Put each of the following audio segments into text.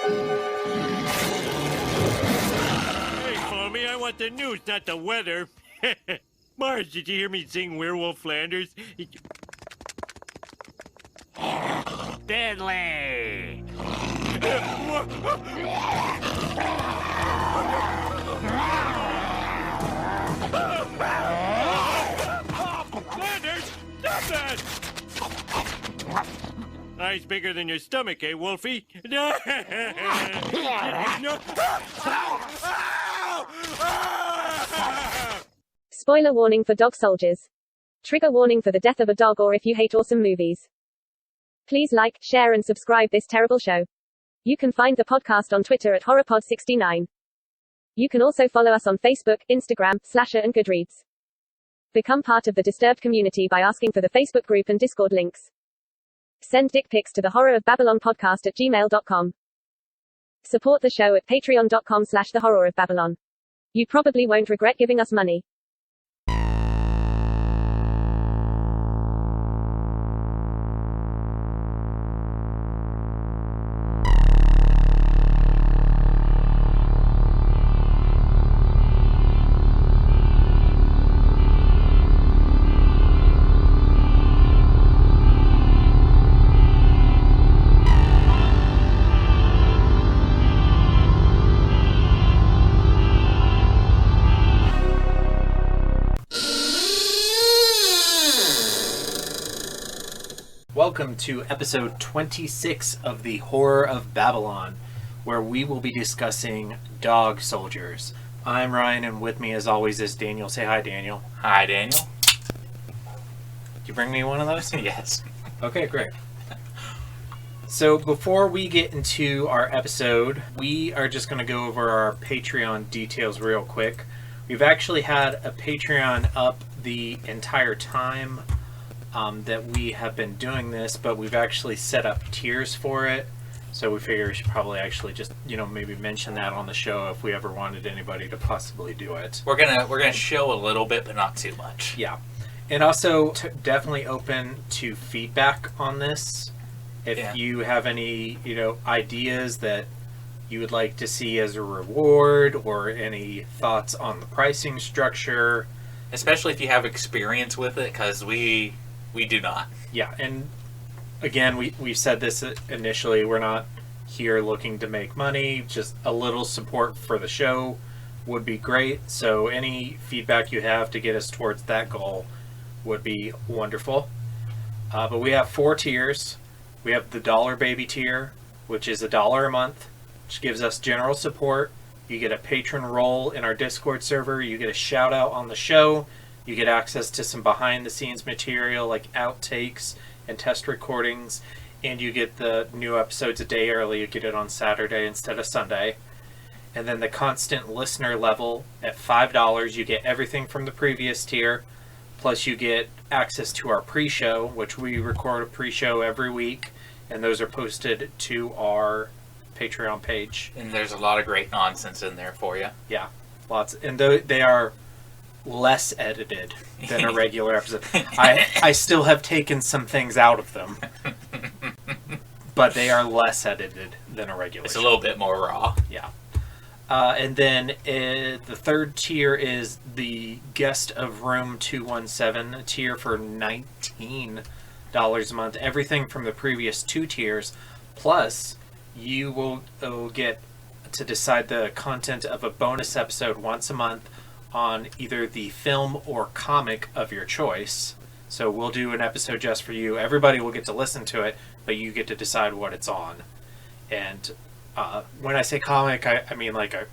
Hey, Foamy, I want the news, not the weather. Mars, did you hear me sing Werewolf Flanders? Deadly! Flanders, stop that! Eyes bigger than your stomach, eh, Wolfie? No! No! Spoiler warning for dog soldiers. Trigger warning for the death of a dog or if you hate awesome movies. Please like, share and subscribe this terrible show. You can find the podcast on Twitter at HorrorPod69. You can also follow us on Facebook, Instagram, Slasher and Goodreads. Become part of the Disturbed community by asking for the Facebook group and Discord links. Send dick pics to the horrorofbabylonpodcast@gmail.com. Support the show at patreon.com/thehorrorofbabylon. You probably won't regret giving us money. Welcome to episode 26 of the Horror of Babylon, where we will be discussing dog soldiers. I'm Ryan, and with me as always is Daniel. Say hi, Daniel. Hi, Daniel. Did you bring me one of those? Yes. Okay, great. So before we get into our episode, we are just going to go over our Patreon details real quick. We've actually had a Patreon up the entire time that we have been doing this, but we've actually set up tiers for it. So we figure we should probably actually just, maybe mention that on the show if we ever wanted anybody to possibly do it. We're gonna show a little bit, but not too much. Yeah. And also definitely open to feedback on this. If you have any, ideas that you would like to see as a reward or any thoughts on the pricing structure. Especially if you have experience with it, because we do not. Yeah, and again, we've said this initially, we're not here looking to make money, just a little support for the show would be great. So any feedback you have to get us towards that goal would be wonderful. But we have 4 tiers. We have the Dollar Baby tier, which is $1 a month, which gives us general support. You get a patron role in our Discord server. You get a shout out on the show. You get access to some behind the scenes material like outtakes and test recordings. And you get the new episodes a day early. You get it on Saturday instead of Sunday. And then the constant listener level at $5, you get everything from the previous tier. Plus you get access to our pre-show, which we record a pre-show every week. And those are posted to our Patreon page. And there's a lot of great nonsense in there for you. Yeah, lots. And they are less edited than a regular episode. I still have taken some things out of them. But they are less edited than a regular It's show. A little bit more raw. Yeah. And then the third tier is the Guest of Room 217 tier for $19 a month. Everything from the previous 2 tiers. Plus, you will get to decide the content of a bonus episode once a month on either the film or comic of your choice. So we'll do an episode just for you. Everybody will get to listen to it, but you get to decide what it's on. And when I say comic, I mean like a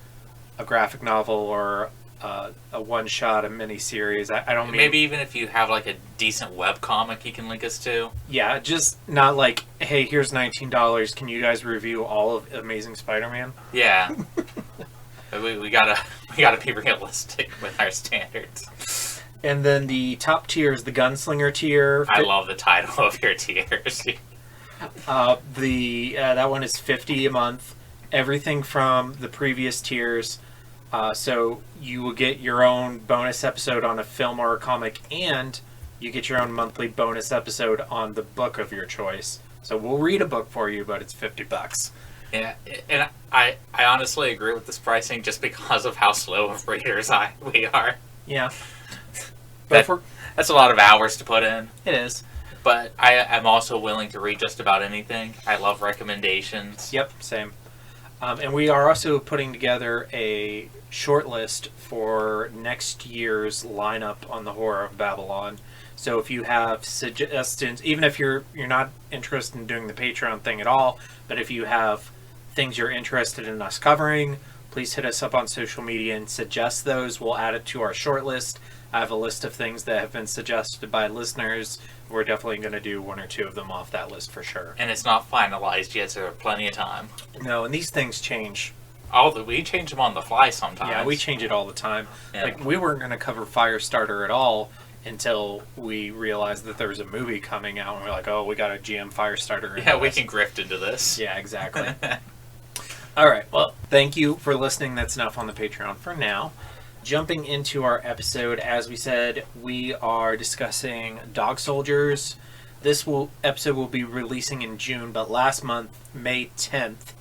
graphic novel or a one-shot, a mini-series. I don't mean... Maybe even if you have like a decent web comic you can link us to. Yeah, just not like, hey, here's $19. Can you guys review all of Amazing Spider-Man? Yeah. we gotta be realistic with our standards. And then the top tier is the Gunslinger tier. I love the title of your tiers. That one is $50 a month. Everything from the previous tiers. So you will get your own bonus episode on a film or a comic, and you get your own monthly bonus episode on the book of your choice. So we'll read a book for you, but it's $50. Yeah, and I honestly agree with this pricing just because of how slow of readers we are. Yeah. But That's a lot of hours to put in. it is. But I'm also willing to read just about anything. I love recommendations. Yep, same. And we are also putting together a short list for next year's lineup on the Horror of Babylon. So if you have suggestions, even if you're not interested in doing the Patreon thing at all, but if you have things you're interested in us covering, please hit us up on social media and suggest those. We'll add it to our short list. I have a list of things that have been suggested by listeners. We're definitely going to do one or two of them off that list for sure. And it's not finalized yet, so there's plenty of time. No, and these things change. We change them on the fly sometimes. Yeah, we change it all the time. Yeah. Like, we weren't going to cover Firestarter at all until we realized that there was a movie coming out, and we're like, oh, we got a GM Firestarter. Yeah, we can grift into this. Yeah, exactly. All right, well, thank you for listening. That's enough on the Patreon for now. Jumping into our episode, as we said, we are discussing Dog Soldiers. This episode will be releasing in June, but last month, May 10th,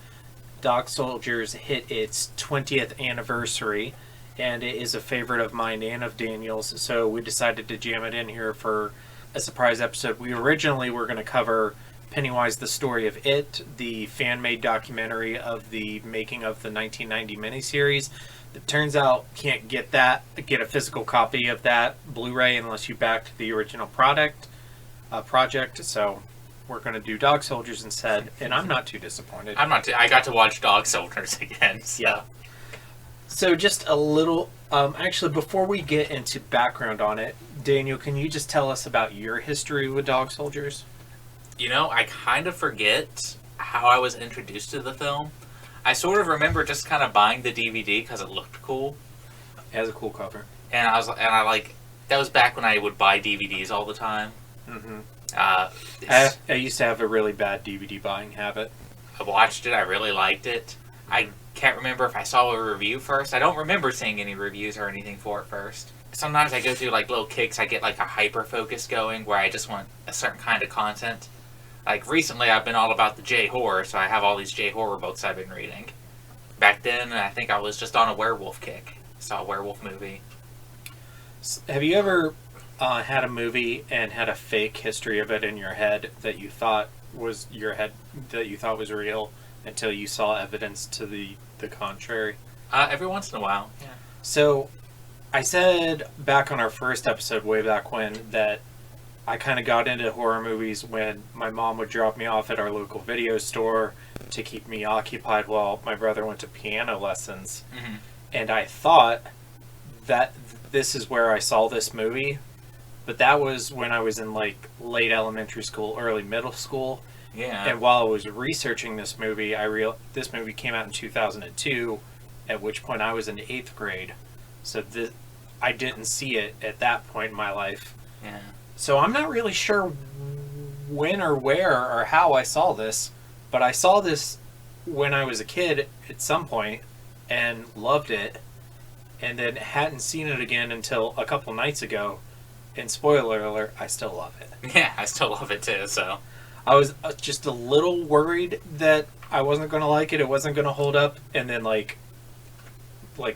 Dog Soldiers hit its 20th anniversary, and it is a favorite of mine and of Daniel's, so we decided to jam it in here for a surprise episode. We originally were going to cover Pennywise, the Story of It, the fan-made documentary of the making of the 1990 miniseries. It turns out can't get a physical copy of that Blu-ray unless you backed the original project, so we're going to do Dog Soldiers instead, and I'm not too disappointed. I got to watch Dog Soldiers again. So. Yeah. So just a little, actually, before we get into background on it, Daniel, can you just tell us about your history with Dog Soldiers? You know, I kind of forget how I was introduced to the film. I sort of remember just kind of buying the DVD because it looked cool. It has a cool cover. And that was back when I would buy DVDs all the time. Mm-hmm. I used to have a really bad DVD buying habit. I watched it. I really liked it. I can't remember if I saw a review first. I don't remember seeing any reviews or anything for it first. Sometimes I go through like little kicks. I get like a hyper focus going where I just want a certain kind of content. Like recently I've been all about the J-horror, so I have all these J-horror books I've been reading. Back then I think I was just on a werewolf kick. Saw a werewolf movie. Have you ever had a movie and had a fake history of it in your head that you thought was real until you saw evidence to the contrary? Every once in a while, yeah. So, I said back on our first episode, way back when, that I kind of got into horror movies when my mom would drop me off at our local video store to keep me occupied while my brother went to piano lessons. Mm-hmm. And I thought that this is where I saw this movie, but that was when I was in like late elementary school, early middle school. Yeah. And while I was researching this movie, this movie came out in 2002, at which point I was in 8th grade. So I didn't see it at that point in my life. Yeah. So I'm not really sure when or where or how I saw this, but I saw this when I was a kid at some point and loved it, and then hadn't seen it again until a couple nights ago. And spoiler alert, I still love it. Yeah, I still love it too, so. I was just a little worried that I wasn't going to like it, it wasn't going to hold up, and then like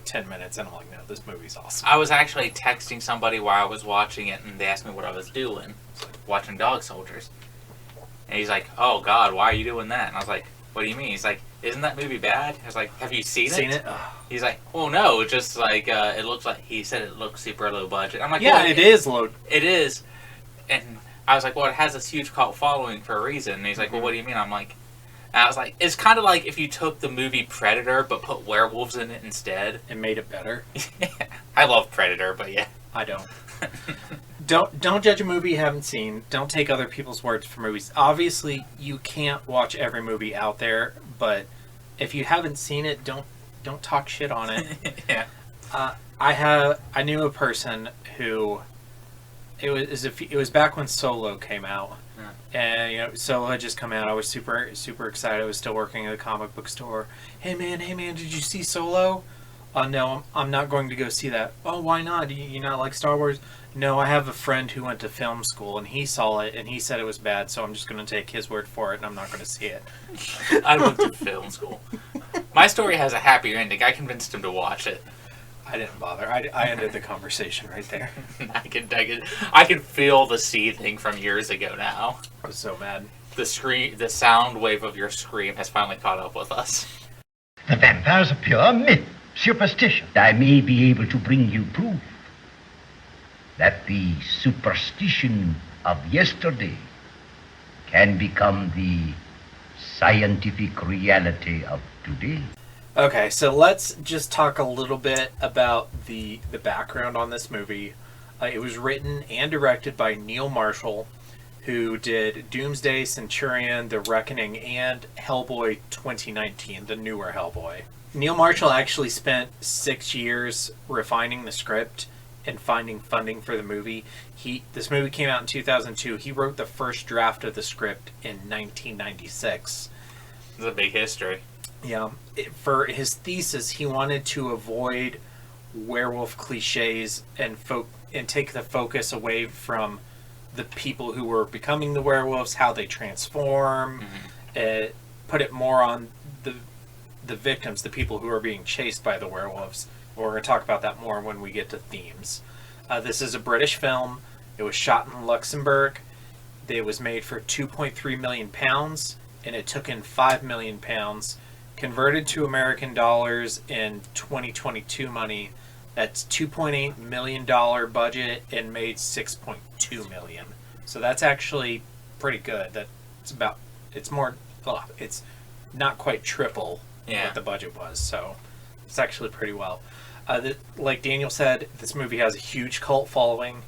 10 minutes and I'm like, no, this movie's awesome. I was actually texting somebody while I was watching it, and they asked me what I was doing. Watching Dog Soldiers. And he's like, oh God, why are you doing that? And I was like, what do you mean? He's like, isn't that movie bad? I was like, have you seen it? He's like, well, no, just like, it looks like, he said it looks super low budget. I'm like, yeah, well, it is low. It is. And I was like, well, it has this huge cult following for a reason. And he's like, well, what do you mean? I'm like, and I was like, it's kind of like if you took the movie Predator but put werewolves in it instead. It made it better. I love Predator, but yeah. I don't. Don't judge a movie you haven't seen. Don't take other people's words for movies. Obviously, you can't watch every movie out there, but if you haven't seen it, don't talk shit on it. Yeah. I knew a person who it was back when Solo came out. Yeah. And Solo had just come out. I was super excited. I was still working at a comic book store. Hey man, did you see Solo? No, I'm not going to go see that. Oh, why not? Do you not like Star Wars? No, I have a friend who went to film school, and he saw it, and he said it was bad, so I'm just going to take his word for it, and I'm not going to see it. I went to film school. My story has a happier ending. I convinced him to watch it. I didn't bother. I ended the conversation right there. I can feel the seething from years ago now. I was so mad. The sound wave of your scream has finally caught up with us. The vampire's a pure myth, superstition. I may be able to bring you proof that the superstition of yesterday can become the scientific reality of today. Okay, so let's just talk a little bit about the background on this movie. It was written and directed by Neil Marshall, who did Doomsday, Centurion, The Reckoning, and Hellboy 2019, the newer Hellboy. Neil Marshall actually spent 6 years refining the script and finding funding for the movie. This movie came out in 2002. He wrote the first draft of the script in 1996. It's a big history. Yeah. For his thesis, he wanted to avoid werewolf cliches and take the focus away from the people who were becoming the werewolves, how they transform, put it more on the victims, the people who are being chased by the werewolves. We're going to talk about that more when we get to themes. This is a British film. It was shot in Luxembourg. It was made for £2.3 million, and it took in £5 million. Converted to American dollars in 2022 money, that's $2.8 million budget and made $6.2 million. So that's actually pretty good. It's not quite triple what the budget was. So it's actually pretty well. Like Daniel said, this movie has a huge cult following.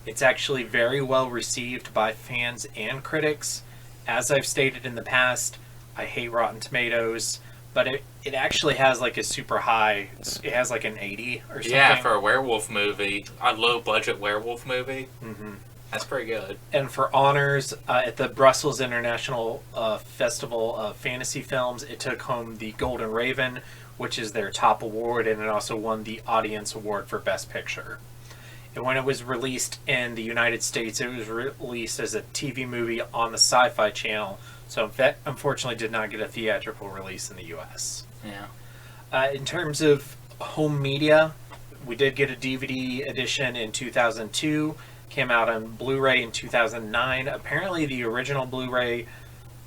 It's actually very well received by fans and critics. As I've stated in the past, I hate Rotten Tomatoes, but it actually has like a super high. It has like an 80 or something. Yeah, for a werewolf movie, a low budget werewolf movie. Mm-hmm. That's pretty good. And for honors, at the Brussels International Festival of Fantasy Films, it took home the Golden Raven, which is their top award, and it also won the Audience Award for Best Picture. And when it was released in the United States, it was released as a TV movie on the Sci-Fi Channel, so that unfortunately did not get a theatrical release in the U.S. Yeah. In terms of home media, we did get a DVD edition in 2002, came out on Blu-ray in 2009. Apparently the original Blu-ray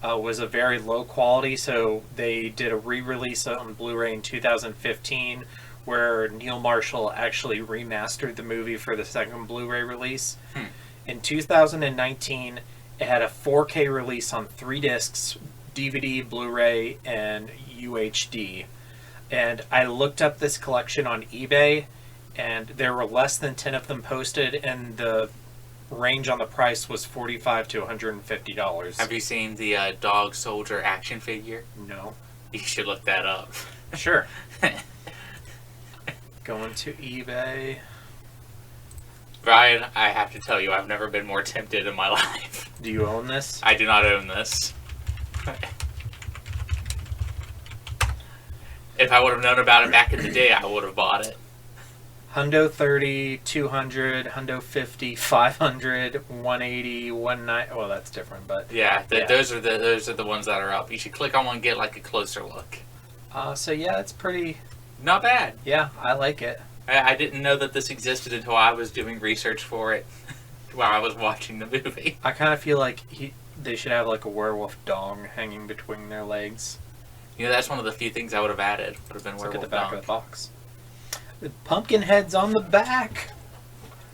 was a very low quality, so they did a re-release on Blu-ray in 2015 where Neil Marshall actually remastered the movie for the second Blu-ray release. In 2019, it had a 4K release on 3 discs, DVD, Blu-ray, and UHD. And I looked up this collection on eBay, and there were less than 10 of them posted, and the range on the price was $45 to $150. Have you seen the Dog Soldier action figure? No. You should look that up. Sure. Going to eBay. Brian, I have to tell you, I've never been more tempted in my life. Do you own this? I do not own this. If I would have known about it back in the day, I would have bought it. Hundo 30, 200, Hundo 50, 500, 180, 190. Well, that's different, but yeah, those are the ones that are up. You should click on one and get like a closer look. So yeah, it's pretty. Not bad. Yeah, I like it. I didn't know that this existed until I was doing research for it while I was watching the movie. I kind of feel like they should have like a werewolf dong hanging between their legs. You know, that's one of the few things I would have added. Would have been Look werewolf at the back dong. of the box. The pumpkin heads on the back.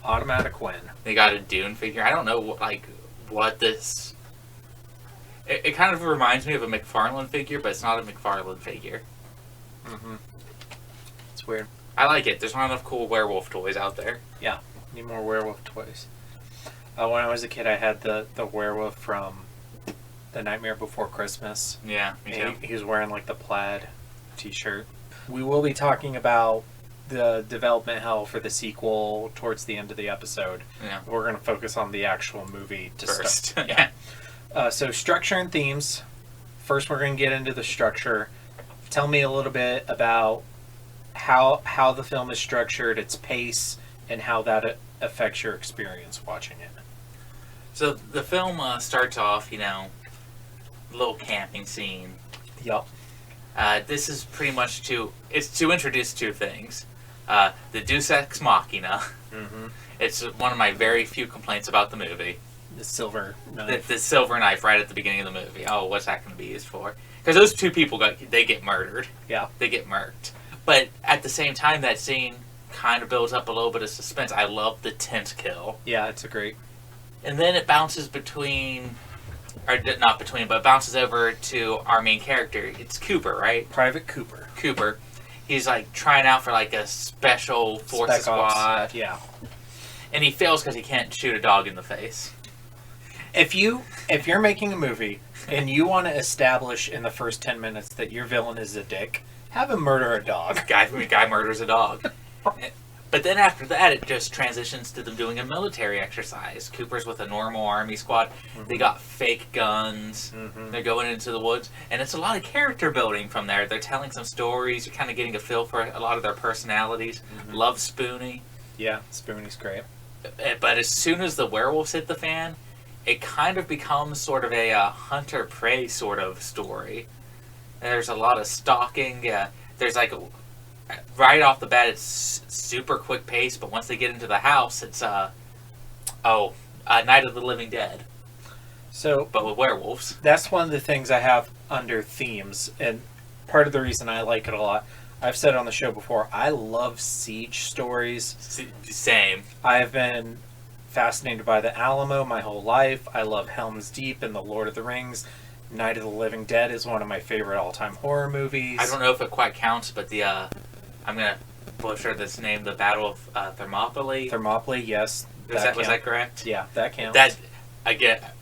Automatic win. They got a Dune figure. I don't know what this. It kind of reminds me of a McFarlane figure, but it's not a McFarlane figure. Mm-hmm. It's weird. I like it. There's not enough cool werewolf toys out there. Yeah, need more werewolf toys. When I was a kid, I had the werewolf from The Nightmare Before Christmas. Yeah, me too. He was wearing like the plaid t-shirt. We will be talking about the development hell for the sequel towards the end of the episode. Yeah. We're going to focus on the actual movie to First. start. Yeah. So structure and themes. First, we're going to get into the structure. Tell me a little bit about how the film is structured, its pace, and how that affects your experience watching it. So the film starts off, a little camping scene. Yup. This is pretty much to introduce two things. The Deus Ex Machina. Mm-hmm. It's one of my very few complaints about the movie. The silver knife. The silver knife right at the beginning of the movie. Oh, what's that going to be used for? Because those two people get murdered. Yeah. They get murked. But at the same time, that scene kind of builds up a little bit of suspense. I love the tent kill. Yeah, it's a great. And then it bounces between, or not between, but bounces over to our main character. It's Cooper, right? Private Cooper. Cooper. He's like trying out for like a special forces Spec Ops, squad. yeah. And he fails because he can't shoot a dog in the face. If you're making a movie and you want to establish in the first 10 minutes that your villain is a dick, have him murder a dog. Guy murders a dog. But then after that, it just transitions to them doing a military exercise. Cooper's with a normal army squad. Mm-hmm. They got fake guns. Mm-hmm. They're going into the woods. And it's a lot of character building from there. They're telling some stories. You're kind of getting a feel for a lot of their personalities. Mm-hmm. Love Spoonie. Yeah, Spoonie's great. But as soon as the werewolves hit the fan, it kind of becomes sort of a hunter-prey sort of story. There's a lot of stalking. There's like right off the bat, it's super quick pace, but once they get into the house, it's Night of the Living Dead. So, but with werewolves. That's one of the things I have under themes, and part of the reason I like it a lot. I've said on the show before, I love siege stories. Same. I have been fascinated by the Alamo my whole life. I love Helm's Deep and The Lord of the Rings. Night of the Living Dead is one of my favorite all-time horror movies. I don't know if it quite counts, but the I'm gonna butcher this name. The Battle of Thermopylae. Thermopylae, yes. Was that correct? Yeah, that counts. That I get.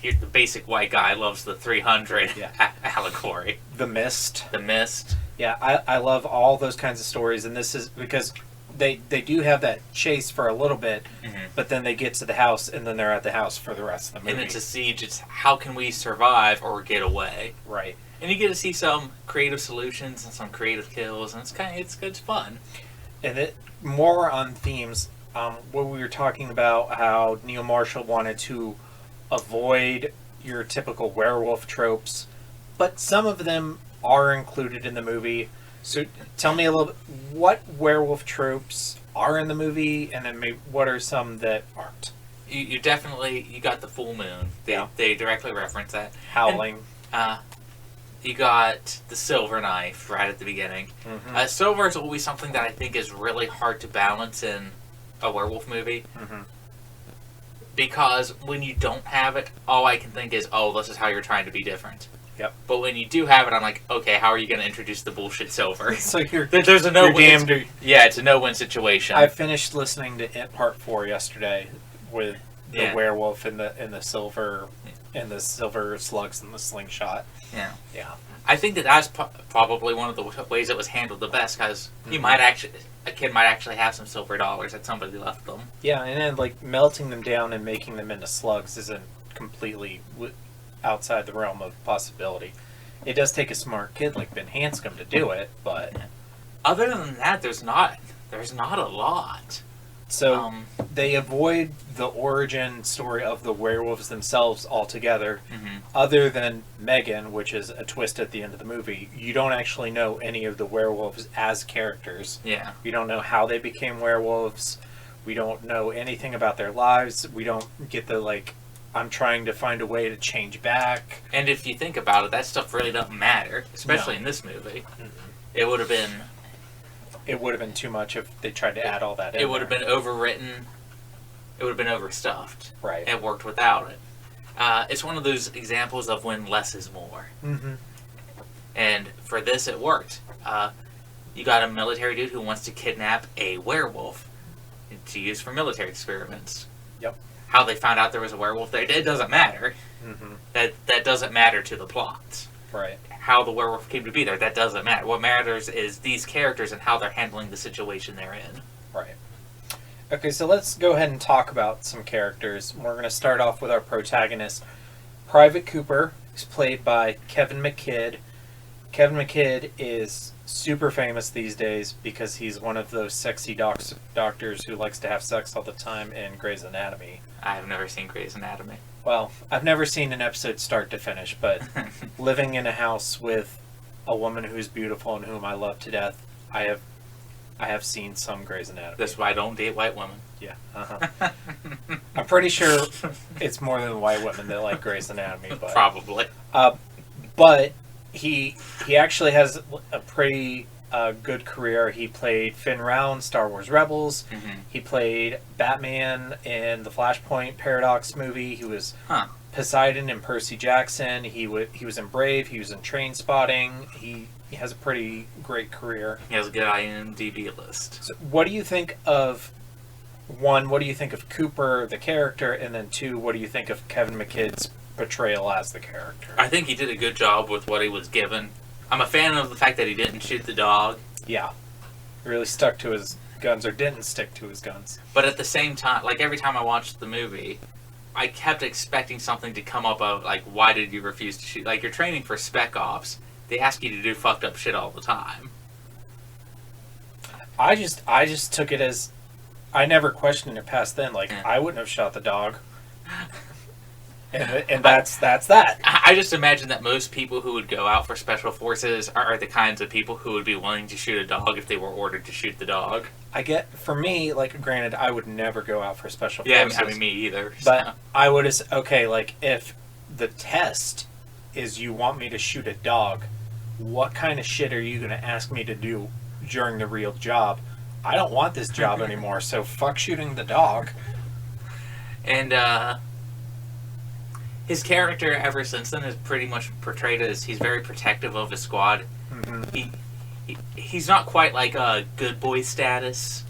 The basic white guy loves the 300 allegory. The Mist. The Mist. Yeah, I love all those kinds of stories, and this is because they do have that chase for a little bit, mm-hmm. but then they get to the house, and then they're at the house for the rest of the movie. And it's a siege. It's how can we survive or get away? Right. And you get to see some creative solutions and some creative kills, and it's fun. And it more on themes. What we were talking about, how Neil Marshall wanted to avoid your typical werewolf tropes, but some of them are included in the movie. So tell me a little bit, what werewolf tropes are in the movie, and then maybe what are some that aren't? You definitely, you got the full moon. They directly reference that. Howling. And, you got the silver knife right at the beginning. Mm-hmm. Silver is always something that I think is really hard to balance in a werewolf movie. Mm-hmm. Because when you don't have it, all I can think is, this is how you're trying to be different. Yep. But when you do have it, I'm like, okay, how are you going to introduce the bullshit silver? So there's a no-win. It's a no-win situation. I finished listening to It Part 4 yesterday with the werewolf and the silver and the silver slugs and the slingshot. Yeah. Yeah. I think that's probably one of the ways it was handled the best, because a kid might actually have some silver dollars that somebody left them. Yeah, and then like melting them down and making them into slugs isn't completely outside the realm of possibility. It does take a smart kid like Ben Hanscom to do it, but other than that, there's not a lot. So they avoid the origin story of the werewolves themselves altogether. Mm-hmm. Other than Megan, which is a twist at the end of the movie, you don't actually know any of the werewolves as characters. Yeah. You don't know how they became werewolves. We don't know anything about their lives. We don't get the I'm trying to find a way to change back. And if you think about it, that stuff really doesn't matter, especially in this movie. Mm-hmm. It would have been too much if they tried to add all that in. It would have been overwritten. It would have been overstuffed. Right. It worked without it. It's one of those examples of when less is more. Mm-hmm. And for this, it worked. You got a military dude who wants to kidnap a werewolf to use for military experiments. Yep. How they found out there was a werewolf there, it doesn't matter. Mm-hmm. That doesn't matter to the plot. Right. How the werewolf came to be there, that doesn't matter. What matters is these characters and how they're handling the situation they're in. Right. Okay, so let's go ahead and talk about some characters. We're going to start off with our protagonist. Private Cooper is played by Kevin McKidd. Kevin McKidd is super famous these days because he's one of those sexy doctors who likes to have sex all the time in Grey's Anatomy. I've never seen Grey's Anatomy. Well, I've never seen an episode start to finish, but living in a house with a woman who's beautiful and whom I love to death, I have seen some Grey's Anatomy. That's why I don't date white women. Yeah. I'm pretty sure it's more than white women that like Grey's Anatomy, but Probably. But he actually has a pretty good career. He played Finn Rao in Star Wars Rebels. Mm-hmm. He played Batman in the Flashpoint Paradox movie. He was Poseidon in Percy Jackson. He was in Brave. He was in Trainspotting. He has a pretty great career. He has a good IMDb list. So what do you think of, one, what do you think of Cooper, the character, and then two, what do you think of Kevin McKidd's portrayal as the character? I think he did a good job with what he was given. I'm a fan of the fact that he didn't shoot the dog. Yeah. He really stuck to his guns, or didn't stick to his guns. But at the same time, like every time I watched the movie, I kept expecting something to come up of, like, why did you refuse to shoot? Like, you're training for spec ops. They ask you to do fucked up shit all the time. I just took it as, I never questioned it past then. Like, I wouldn't have shot the dog. And that's that. I just imagine that most people who would go out for special forces are the kinds of people who would be willing to shoot a dog if they were ordered to shoot the dog. For me, like, granted, I would never go out for special forces. Yeah, I mean, me either. But I would, okay, like, if the test is you want me to shoot a dog, what kind of shit are you going to ask me to do during the real job? I don't want this job anymore, so fuck shooting the dog. And, his character ever since then is pretty much portrayed as he's very protective of his squad. Mm-hmm. He's not quite like a good boy status.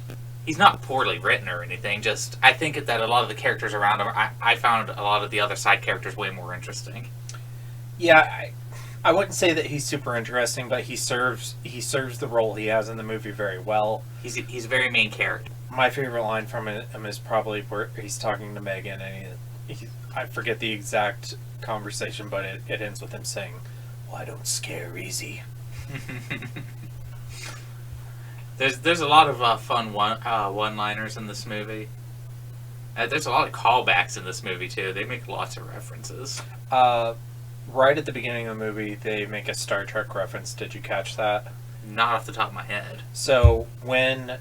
He's not poorly written or anything. Just I think that a lot of the characters around him, I found a lot of the other side characters way more interesting. Yeah, I wouldn't say that he's super interesting, but he serves the role he has in the movie very well. He's a very main character. My favorite line from him is probably where he's talking to Megan, and I forget the exact conversation, but it ends with him saying, "Well, I don't scare easy." There's a lot of fun one-liners in this movie. There's a lot of callbacks in this movie too. They make lots of references. Right at the beginning of the movie, they make a Star Trek reference. Did you catch that? Not off the top of my head. So when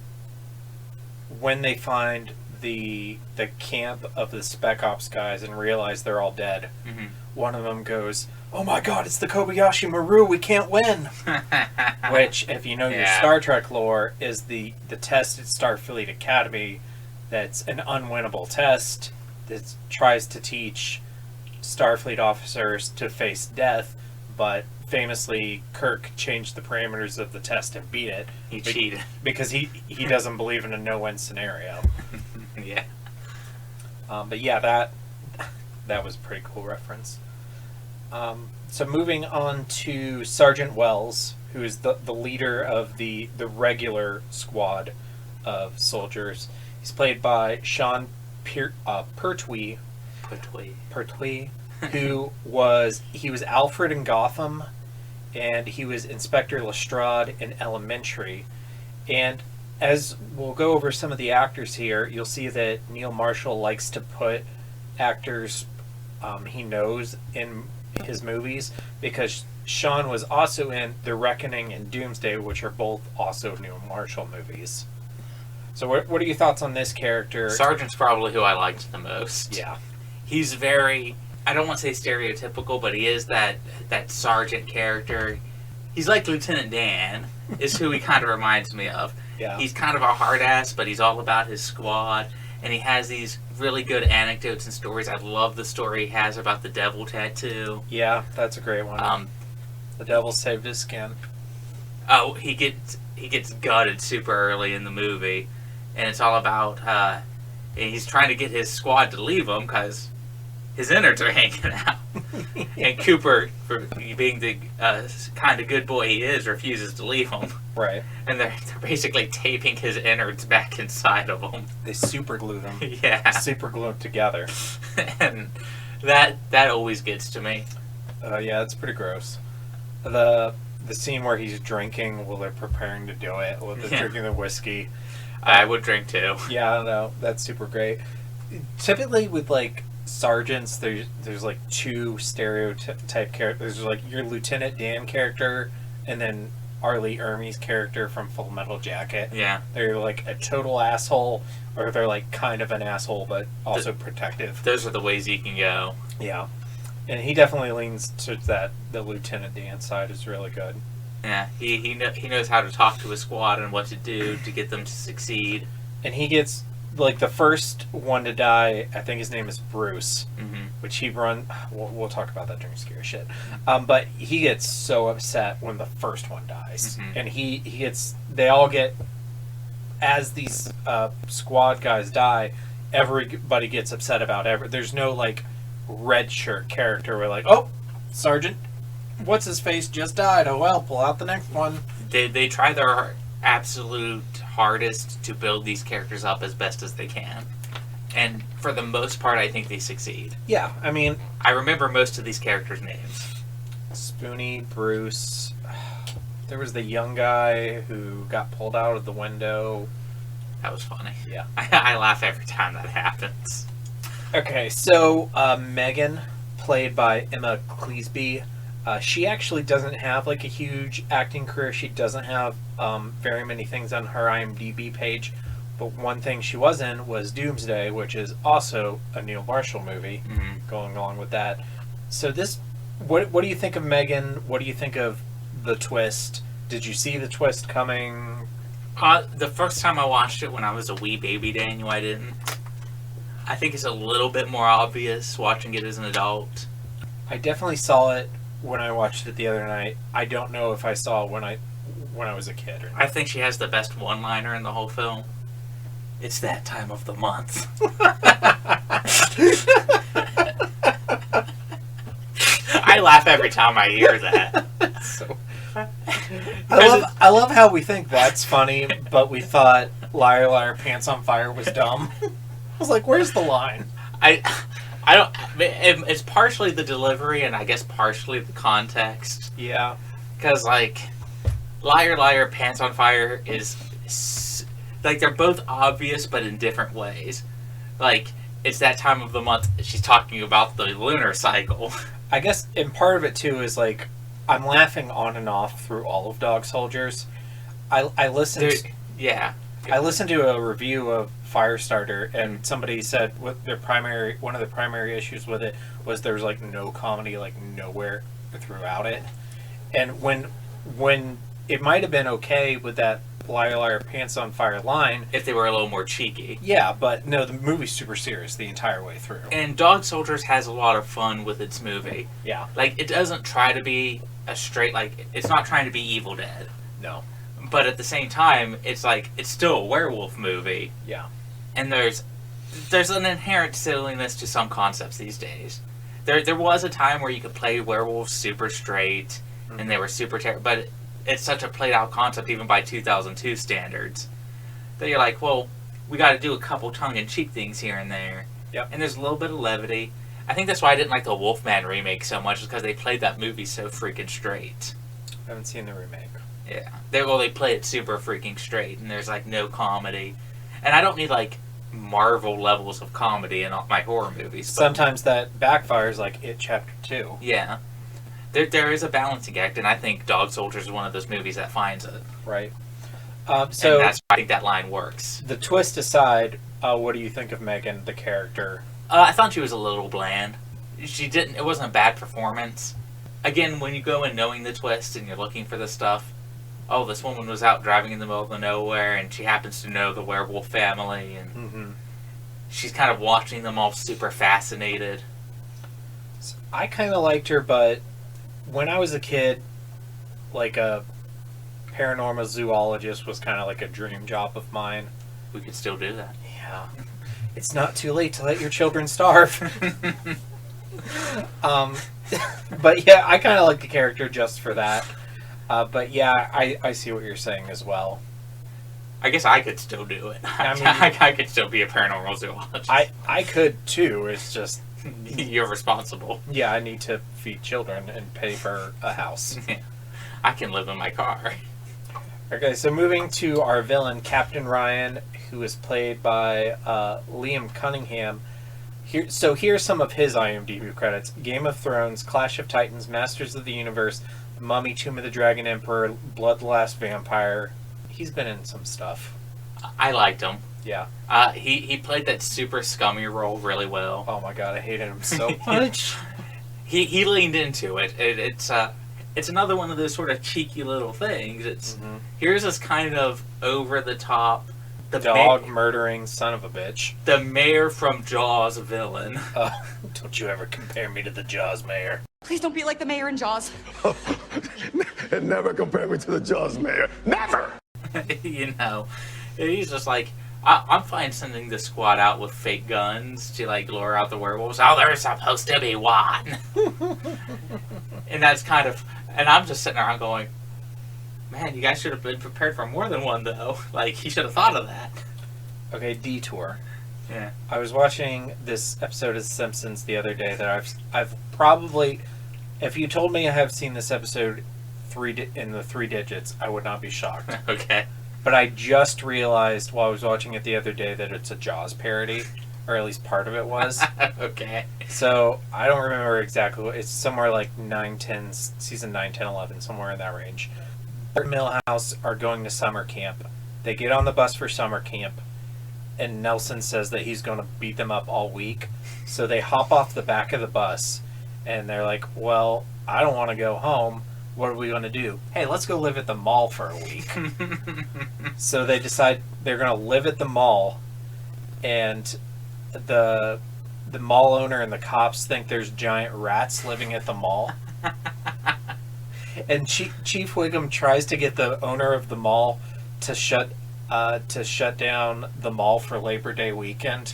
they find the camp of the Spec Ops guys and realize they're all dead, mm-hmm. One of them goes, "Oh my god, it's the Kobayashi Maru, we can't win!" Which, if you know your Star Trek lore, is the test at Starfleet Academy that's an unwinnable test that tries to teach Starfleet officers to face death, but famously Kirk changed the parameters of the test and beat it. He cheated. Because he doesn't believe in a no-win scenario. Yeah. But yeah, that was a pretty cool reference. So moving on to Sergeant Wells, who is the leader of the regular squad of soldiers. He's played by Sean Pertwee, who was Alfred in Gotham, and he was Inspector Lestrade in Elementary. And as we'll go over some of the actors here, you'll see that Neil Marshall likes to put actors he knows in his movies, because Sean was also in The Reckoning and Doomsday, which are both also Neil Marshall movies. So what are your thoughts on this character? Sergeant's probably who I liked the most. Yeah. He's very, I don't want to say stereotypical, but he is that sergeant character. He's like Lieutenant Dan, is who he kind of reminds me of. Yeah. He's kind of a hard ass, but he's all about his squad, and he has these really good anecdotes and stories. I love the story he has about the devil tattoo. Yeah, that's a great one. The devil saved his skin. Oh, he gets gutted super early in the movie, and it's all about and he's trying to get his squad to leave him because his innards are hanging out. And Cooper, for being the kind of good boy he is, refuses to leave him. Right. And they're basically taping his innards back inside of him. They super glue them. Yeah. Super glue them together. And that always gets to me. Yeah, it's pretty gross. The the scene where he's drinking while they're preparing to do it, while they're drinking the whiskey. I would drink too. Yeah, I don't know. That's super great. Typically with like sergeants, there's like two stereotype characters. There's like your Lieutenant Dan character, and then Arlie Ermey's character from Full Metal Jacket. Yeah. They're like a total asshole, or they're like kind of an asshole, but also protective. Those are the ways you can go. Yeah. And he definitely leans to that. The Lieutenant Dan side is really good. Yeah, he knows how to talk to a squad and what to do to get them to succeed. And he gets, like, the first one to die, I think his name is Bruce, which he we'll talk about that during Scary Shit. But he gets so upset when the first one dies. And they all get, as these squad guys die, everybody gets upset about there's no, like, red shirt character where, like, oh, Sergeant, what's his face just died. Oh well, pull out the next one. They try their absolute hardest to build these characters up as best as they can, and for the most part, I think they succeed. Yeah, I mean, I remember most of these characters' names. Spoonie, Bruce. There was the young guy who got pulled out of the window. That was funny. Yeah, I laugh every time that happens. Okay, so Megan, played by Emma Cleesby, she actually doesn't have like a huge acting career. She doesn't have very many things on her IMDb page, but one thing she was in was Doomsday, which is also a Neil Marshall movie. Going along with that, so what do you think of Megan? What do you think of the twist? Did you see the twist coming? The first time I watched it when I was a wee baby Daniel, I didn't. I think it's a little bit more obvious watching it as an adult. I definitely saw it when I watched it the other night. I don't know if I saw it when I was a kid or not. I think she has the best one-liner in the whole film. It's that time of the month. I laugh every time I hear that. So, I love how we think that's funny, but we thought Liar Liar Pants on Fire was dumb. I was like, where's the line? I don't. It's partially the delivery, and I guess partially the context. Yeah, because like, Liar Liar Pants on Fire is like they're both obvious, but in different ways. Like, it's that time of the month. She's talking about the lunar cycle. I guess, and part of it too is like, I'm laughing on and off through all of Dog Soldiers. I listened. I listened to a review of Firestarter, and somebody said one of the primary issues with it was there was like no comedy, like nowhere throughout it. And when it might have been okay with that Liar Liar Pants on Fire line if they were a little more cheeky. Yeah, but no, the movie's super serious the entire way through. And Dog Soldiers has a lot of fun with its movie. Yeah. Like, it doesn't try to be a straight, like, it's not trying to be Evil Dead. No. But at the same time, it's like, it's still a werewolf movie. Yeah. And there's an inherent silliness to some concepts these days. There was a time where you could play werewolves super straight, and they were super terrible, but it's such a played out concept even by 2002 standards that you're like, well, we got to do a couple tongue-in-cheek things here and there. Yep. And there's a little bit of levity. I think that's why I didn't like the Wolfman remake so much, is because they played that movie so freaking straight. I haven't seen the remake. Yeah. They play it super freaking straight, and there's like no comedy. And I don't need like Marvel levels of comedy in all my horror movies. Sometimes that backfires, like It Chapter 2. Yeah. There is a balancing act, and I think Dog Soldiers is one of those movies that finds it. Right. So and I think that line works. The twist aside, what do you think of Megan, the character? I thought she was a little bland. It wasn't a bad performance. Again, when you go in knowing the twist and you're looking for this stuff, oh, this woman was out driving in the middle of nowhere, and she happens to know the werewolf family, and she's kind of watching them all super fascinated. I kind of liked her, but when I was a kid, like a paranormal zoologist was kind of like a dream job of mine. We could still do that. Yeah. It's not too late to let your children starve. But yeah, I kind of like the character just for that. But yeah, I see what you're saying as well. I guess I could still do it. I mean, I could still be a paranormal zoologist. I could too. It's just you're responsible. Yeah, I need to feed children and pay for a house. Yeah. I can live in my car. Okay, so moving to our villain, Captain Ryan, who is played by Liam Cunningham. Here's some of his IMDb credits: Game of Thrones, Clash of Titans, Masters of the Universe, Mummy, Tomb of the Dragon Emperor, Blood the Last Vampire. He's been in some stuff. I liked him. Yeah. He played that super scummy role really well. Oh my god, I hated him so much. he leaned into it. It's another one of those sort of cheeky little things. It's here's this kind of over the top, the dog murdering son of a bitch, the mayor from Jaws villain. Don't you ever compare me to the Jaws mayor. Please don't be like the mayor in Jaws. Never compare me to the Jaws mayor. Never! You know, he's just like, I'm fine sending the squad out with fake guns to like lure out the werewolves. Oh, there's supposed to be one. And that's kind of, and I'm just sitting around going, man, you guys should have been prepared for more than one though. Like, he should have thought of that. Okay, detour. Yeah. I was watching this episode of The Simpsons the other day that I've probably, if you told me I have seen this episode in the 3 digits, I would not be shocked. Okay. But I just realized while I was watching it the other day that it's a Jaws parody, or at least part of it was. Okay. So I don't remember exactly. It's somewhere like season 9, 10, 11, somewhere in that range. Bart and Milhouse are going to summer camp. They get on the bus for summer camp, and Nelson says that he's going to beat them up all week. So they hop off the back of the bus, and they're like, well, I don't want to go home. What are we going to do? Hey, let's go live at the mall for a week. So they decide they're going to live at the mall, and the mall owner and the cops think there's giant rats living at the mall. And Chief Wiggum tries to get the owner of the mall to shut down the mall for Labor Day weekend.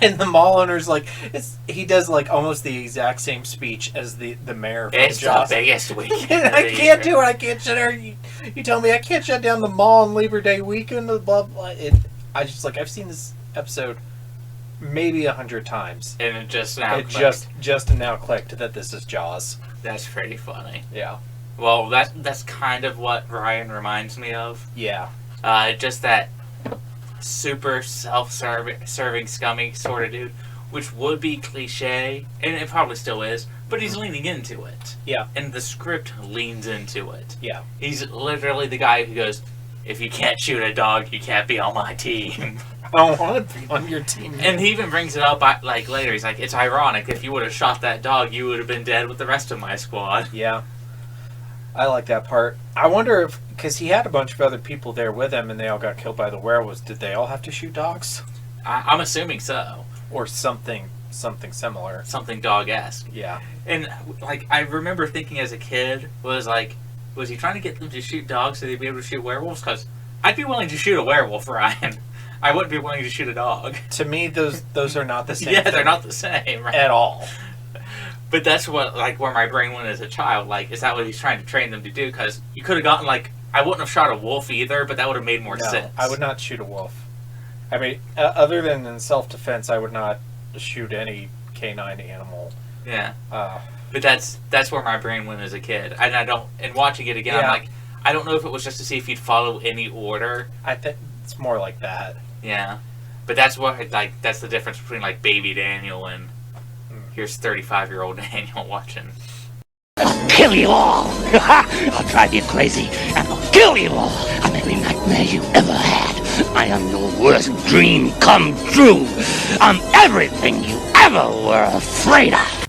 And the mall owner's like, he does like almost the exact same speech as the mayor from It's Jaws. the biggest weekend. I can't do it. I can't shut down. You tell me I can't shut down the mall on Labor Day weekend. Blah blah. I just like, I've seen this episode maybe 100 times, and it just now just now clicked that this is Jaws. That's pretty funny. Yeah. Well, that's kind of what Ryan reminds me of. Yeah. Just that super self-serving, scummy sort of dude, which would be cliche, and it probably still is, but he's leaning into it. Yeah. And the script leans into it. Yeah. He's literally the guy who goes, if you can't shoot a dog, you can't be on my team. I don't want to be on your team. And he even brings it up like later. He's like, it's ironic. If you would have shot that dog, you would have been dead with the rest of my squad. Yeah. I like that part. I wonder if, because he had a bunch of other people there with him and they all got killed by the werewolves, did they all have to shoot dogs? I'm assuming so. Or something similar. Something dog-esque. Yeah. And, like, I remember thinking as a kid, was he trying to get them to shoot dogs so they'd be able to shoot werewolves? Because I'd be willing to shoot a werewolf, Ryan. I wouldn't be willing to shoot a dog. To me, those are not the same Yeah, thing they're not the same. Right? at all. But that's what, like, where my brain went as a child. Like, is that what he's trying to train them to do? Because you could have gotten, like, I wouldn't have shot a wolf either, but that would have made more sense. I would not shoot a wolf. I mean, other than in self-defense, I would not shoot any canine animal. Yeah. But that's where my brain went as a kid. And watching it again, Yeah. I'm like, I don't know if it was just to see if he'd follow any order. I think it's more like that. Yeah. But that's what, like, that's the difference between, like, baby Daniel and here's 35-year-old Daniel watching. I'll kill you all! I'll drive you crazy, and I'll kill you all! I'm every nightmare you ever had. I am your worst dream come true. I'm everything you ever were afraid of.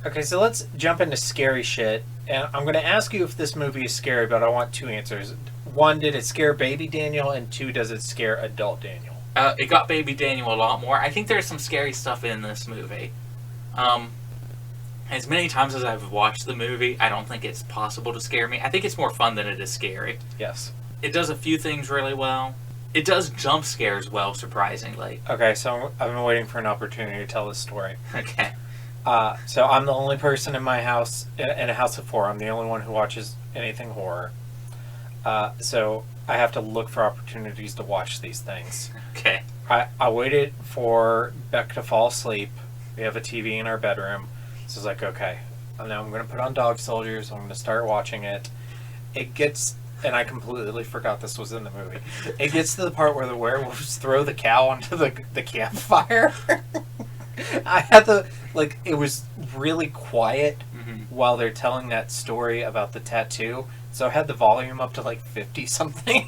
Okay, so let's jump into scary shit. And I'm going to ask you if this movie is scary, but I want 2 answers. 1, did it scare baby Daniel? And 2, does it scare adult Daniel? It got baby Daniel a lot more. I think there's some scary stuff in this movie. As many times as I've watched the movie, I don't think it's possible to scare me. I think it's more fun than it is scary. Yes. It does a few things really well. It does jump scares well, surprisingly. Okay, so I've been waiting for an opportunity to tell this story. Okay. So I'm the only person in my house, in a house of 4, I'm the only one who watches anything horror. So I have to look for opportunities to watch these things. Okay. I waited for Beck to fall asleep. We have a TV in our bedroom. So I was like, okay, now I'm going to put on Dog Soldiers. I'm going to start watching it. it gets, and I completely forgot this was in the movie. It gets to the part where the werewolves throw the cow onto the campfire. I had it was really quiet while they're telling that story about the tattoo, so I had the volume up to 50 something.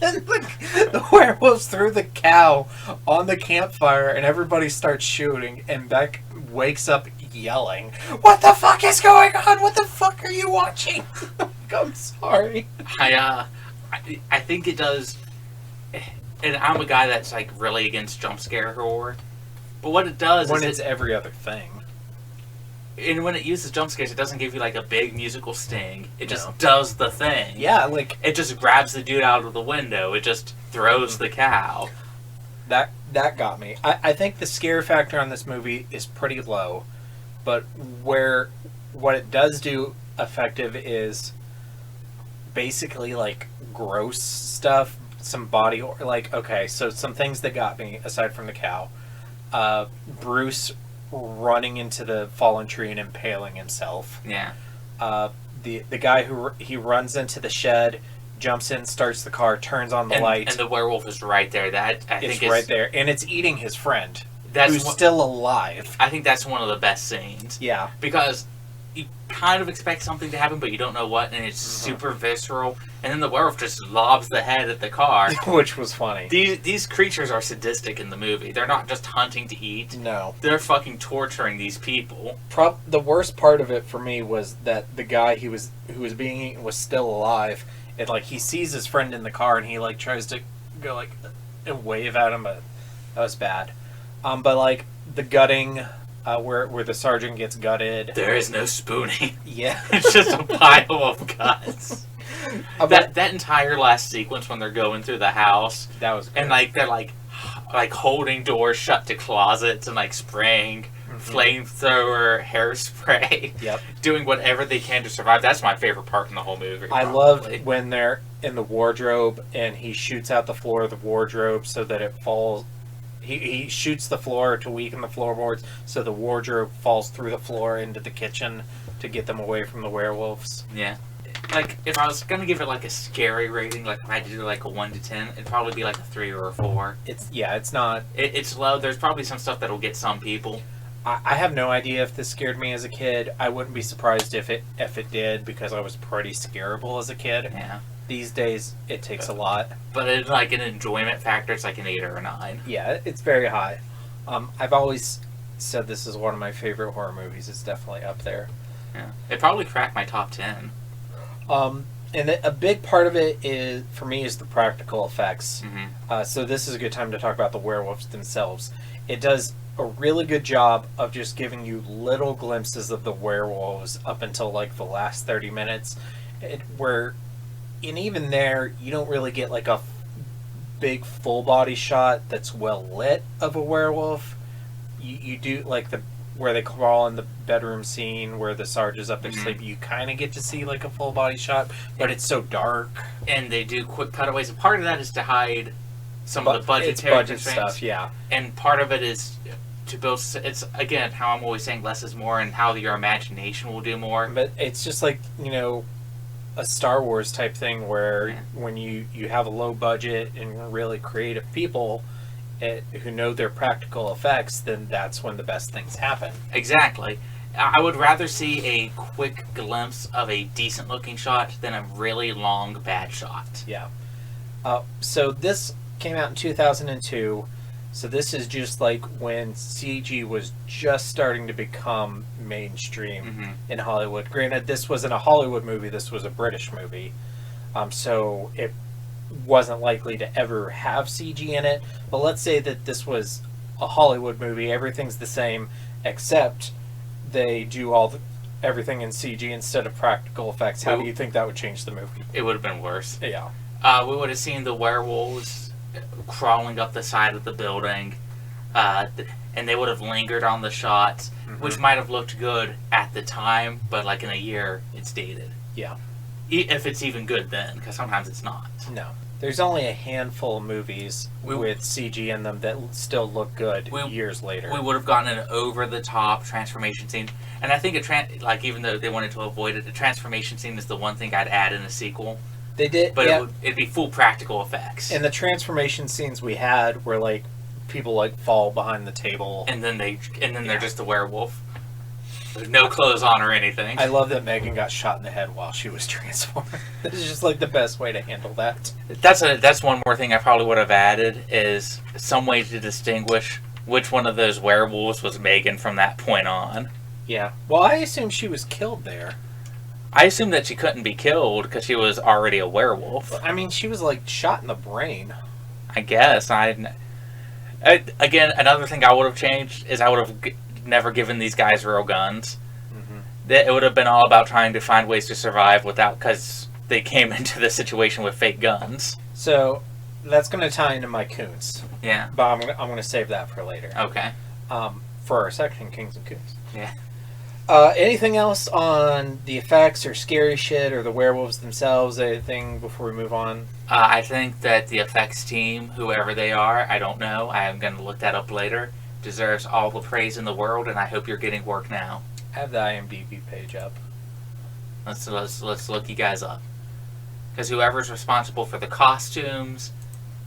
And the werewolves threw the cow on the campfire, and everybody starts shooting, and Beck wakes up yelling, "What the fuck is going on? What the fuck are you watching?" I'm sorry. I think it does, and I'm a guy that's really against jump scare horror. But what it does when is it's every other thing. And when it uses jump scares, it doesn't give you a big musical sting. It just does the thing. Yeah, it just grabs the dude out of the window. It just throws the cow. That got me. I think the scare factor on this movie is pretty low, but what it does do effective is basically gross stuff, some body okay, so some things that got me aside from the cow. Bruce running into the fallen tree and impaling himself. Yeah. The guy he runs into the shed, jumps in, starts the car, turns on the light, and the werewolf is right there. That I think is right there, and it's eating his friend, who's still still alive. I think that's one of the best scenes. Yeah, because you kind of expect something to happen, but you don't know what, and it's super visceral. And then the werewolf just lobs the head at the car, which was funny. These creatures are sadistic in the movie. They're not just hunting to eat. No, they're fucking torturing these people. The worst part of it for me was that the guy who was being eaten was still alive, and he sees his friend in the car, and he tries to go and wave at him, but that was bad. But the gutting. Where the sergeant gets gutted. There is no spooning. Yeah. It's just a pile of guts. That entire last sequence when they're going through the house. That was good. And they're holding doors shut to closets and spraying flamethrower, hairspray. Yep. Doing whatever they can to survive. That's my favorite part in the whole movie. I loved when they're in the wardrobe and he shoots out the floor of the wardrobe so that it falls. He shoots the floor to weaken the floorboards so the wardrobe falls through the floor into the kitchen to get them away from the werewolves. Yeah. If I was going to give it a scary rating, if I had to do a 1 to 10, it'd probably be a 3 or a 4. It's not... It's low. There's probably some stuff that'll get some people. I have no idea if this scared me as a kid. I wouldn't be surprised if it did, because I was pretty scareable as a kid. Yeah. These days, it takes a lot. But in an enjoyment factor, it's an 8 or a 9. Yeah, it's very high. I've always said this is one of my favorite horror movies. It's definitely up there. Yeah, it probably cracked my top 10. And a big part of it for me is the practical effects. Mm-hmm. So this is a good time to talk about the werewolves themselves. It does a really good job of just giving you little glimpses of the werewolves up until the last 30 minutes, and even there, you don't really get a big full body shot that's well lit of a werewolf. You do where they crawl in the bedroom scene where the Sarge is up there sleeping. You kind of get to see a full body shot, but it's so dark. And they do quick cutaways. And part of that is to hide some of the budgetary constraints. Stuff, yeah. And part of it is to build. It's again how I'm always saying less is more, and how your imagination will do more. But it's just a Star Wars type thing where when you have a low budget and really creative people who know their practical effects, then that's when the best things happen. Exactly. I would rather see a quick glimpse of a decent looking shot than a really long bad shot. Yeah. So this came out in 2002. So this is just when CG was just starting to become mainstream in Hollywood. Granted, this wasn't a Hollywood movie, this was a British movie. So it wasn't likely to ever have CG in it. But let's say that this was a Hollywood movie, everything's the same, except they do everything in CG instead of practical effects. How do you think that would change the movie? It would have been worse. Yeah. We would have seen the werewolves crawling up the side of the building, and they would have lingered on the shots, which might have looked good at the time, but in a year, it's dated. Yeah. If it's even good then, because sometimes it's not. No. There's only a handful of movies with CG in them that still look good years later. We would have gotten an over-the-top transformation scene. And I think even though they wanted to avoid it, the transformation scene is the one thing I'd add in a sequel. They did, but yeah. It'd be full practical effects. And the transformation scenes we had were like people like fall behind the table, and then they're just a werewolf. There's no clothes on or anything. I love that Megan got shot in the head while she was transformed. This is just like the best way to handle that. That's one more thing I probably would have added, is some way to distinguish which one of those werewolves was Megan from that point on. Yeah. Well, I assume she was killed there. I assumed that she couldn't be killed because she was already a werewolf. I mean, she was like shot in the brain. I guess. Again, another thing I would have changed is I would have never given these guys real guns. Mm-hmm. It would have been all about trying to find ways to survive because they came into the situation with fake guns. So that's going to tie into my Koontz. Yeah. But I'm going to save that for later. Okay. For our section, Kings and Koontz. Yeah. Anything else on the effects or scary shit or the werewolves themselves? Anything before we move on? I think that the effects team, whoever they are, I don't know. I am going to look that up later. Deserves all the praise in the world, and I hope you're getting work now. I have the IMDb page up. Let's look you guys up. Because whoever's responsible for the costumes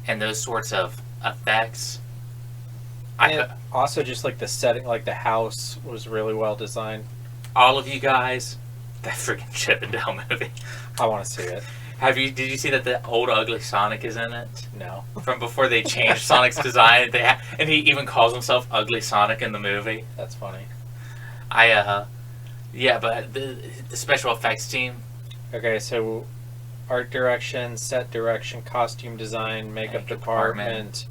and those sorts of effects. And also just like the setting, like the house was really well designed. All of you guys, that freaking Chip and Dale movie. I want to see it. Did you see that the old ugly Sonic is in it? No. From before they changed Sonic's design, and he even calls himself Ugly Sonic in the movie. That's funny. Yeah, but the special effects team. Okay, so art direction, set direction, costume design, makeup department.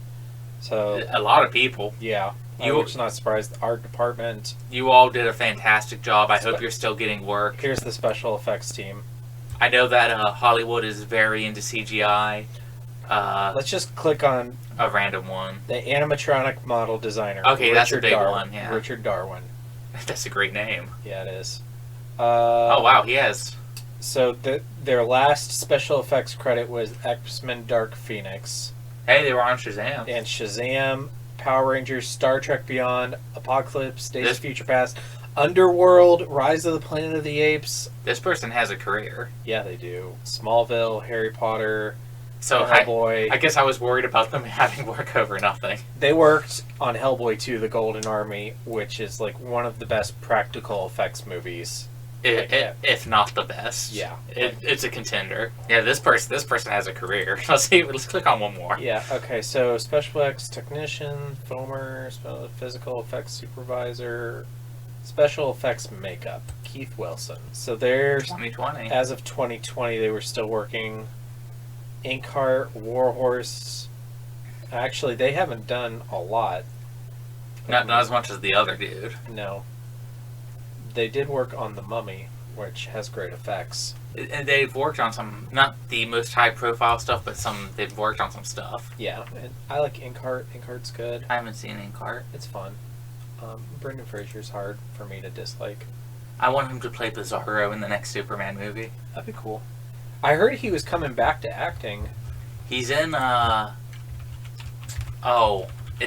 So a lot of people. Yeah. I'm just not surprised. The art department. You all did a fantastic job. I hope you're still getting work. Here's the special effects team. I know that Hollywood is very into CGI. Let's just click on a random one. The animatronic model designer. Okay, that's a big one. Yeah. Richard Darwin. That's a great name. Yeah, it is. Oh wow, he has. So their last special effects credit was X-Men: Dark Phoenix. Hey, they were on Shazam. And Shazam, Power Rangers, Star Trek Beyond, Apocalypse, Days of Future Past, Underworld, Rise of the Planet of the Apes. This person has a career. Yeah, they do. Smallville, Harry Potter, so Hellboy. I guess I was worried about them having work over nothing. They worked on Hellboy 2, The Golden Army, which is like one of the best practical effects movies. If not the best. Yeah. It's a contender. Yeah, this person has a career. Let's click on one more. Yeah, okay, so special effects technician, foamer, physical effects supervisor, special effects makeup, Keith Wilson. So there's 2020. As of 2020, they were still working. Inkheart, Warhorse. Actually, they haven't done a lot. Not as much as the other dude. No. They did work on The Mummy, which has great effects. And they've worked on some, not the most high-profile stuff, but they've worked on some stuff. Yeah, and I like Inkheart. Inkheart's good. I haven't seen Inkheart. It's fun. Brendan Fraser's hard for me to dislike. I want him to play Bizarro in the next Superman movie. That'd be cool. I heard he was coming back to acting. He's in, it's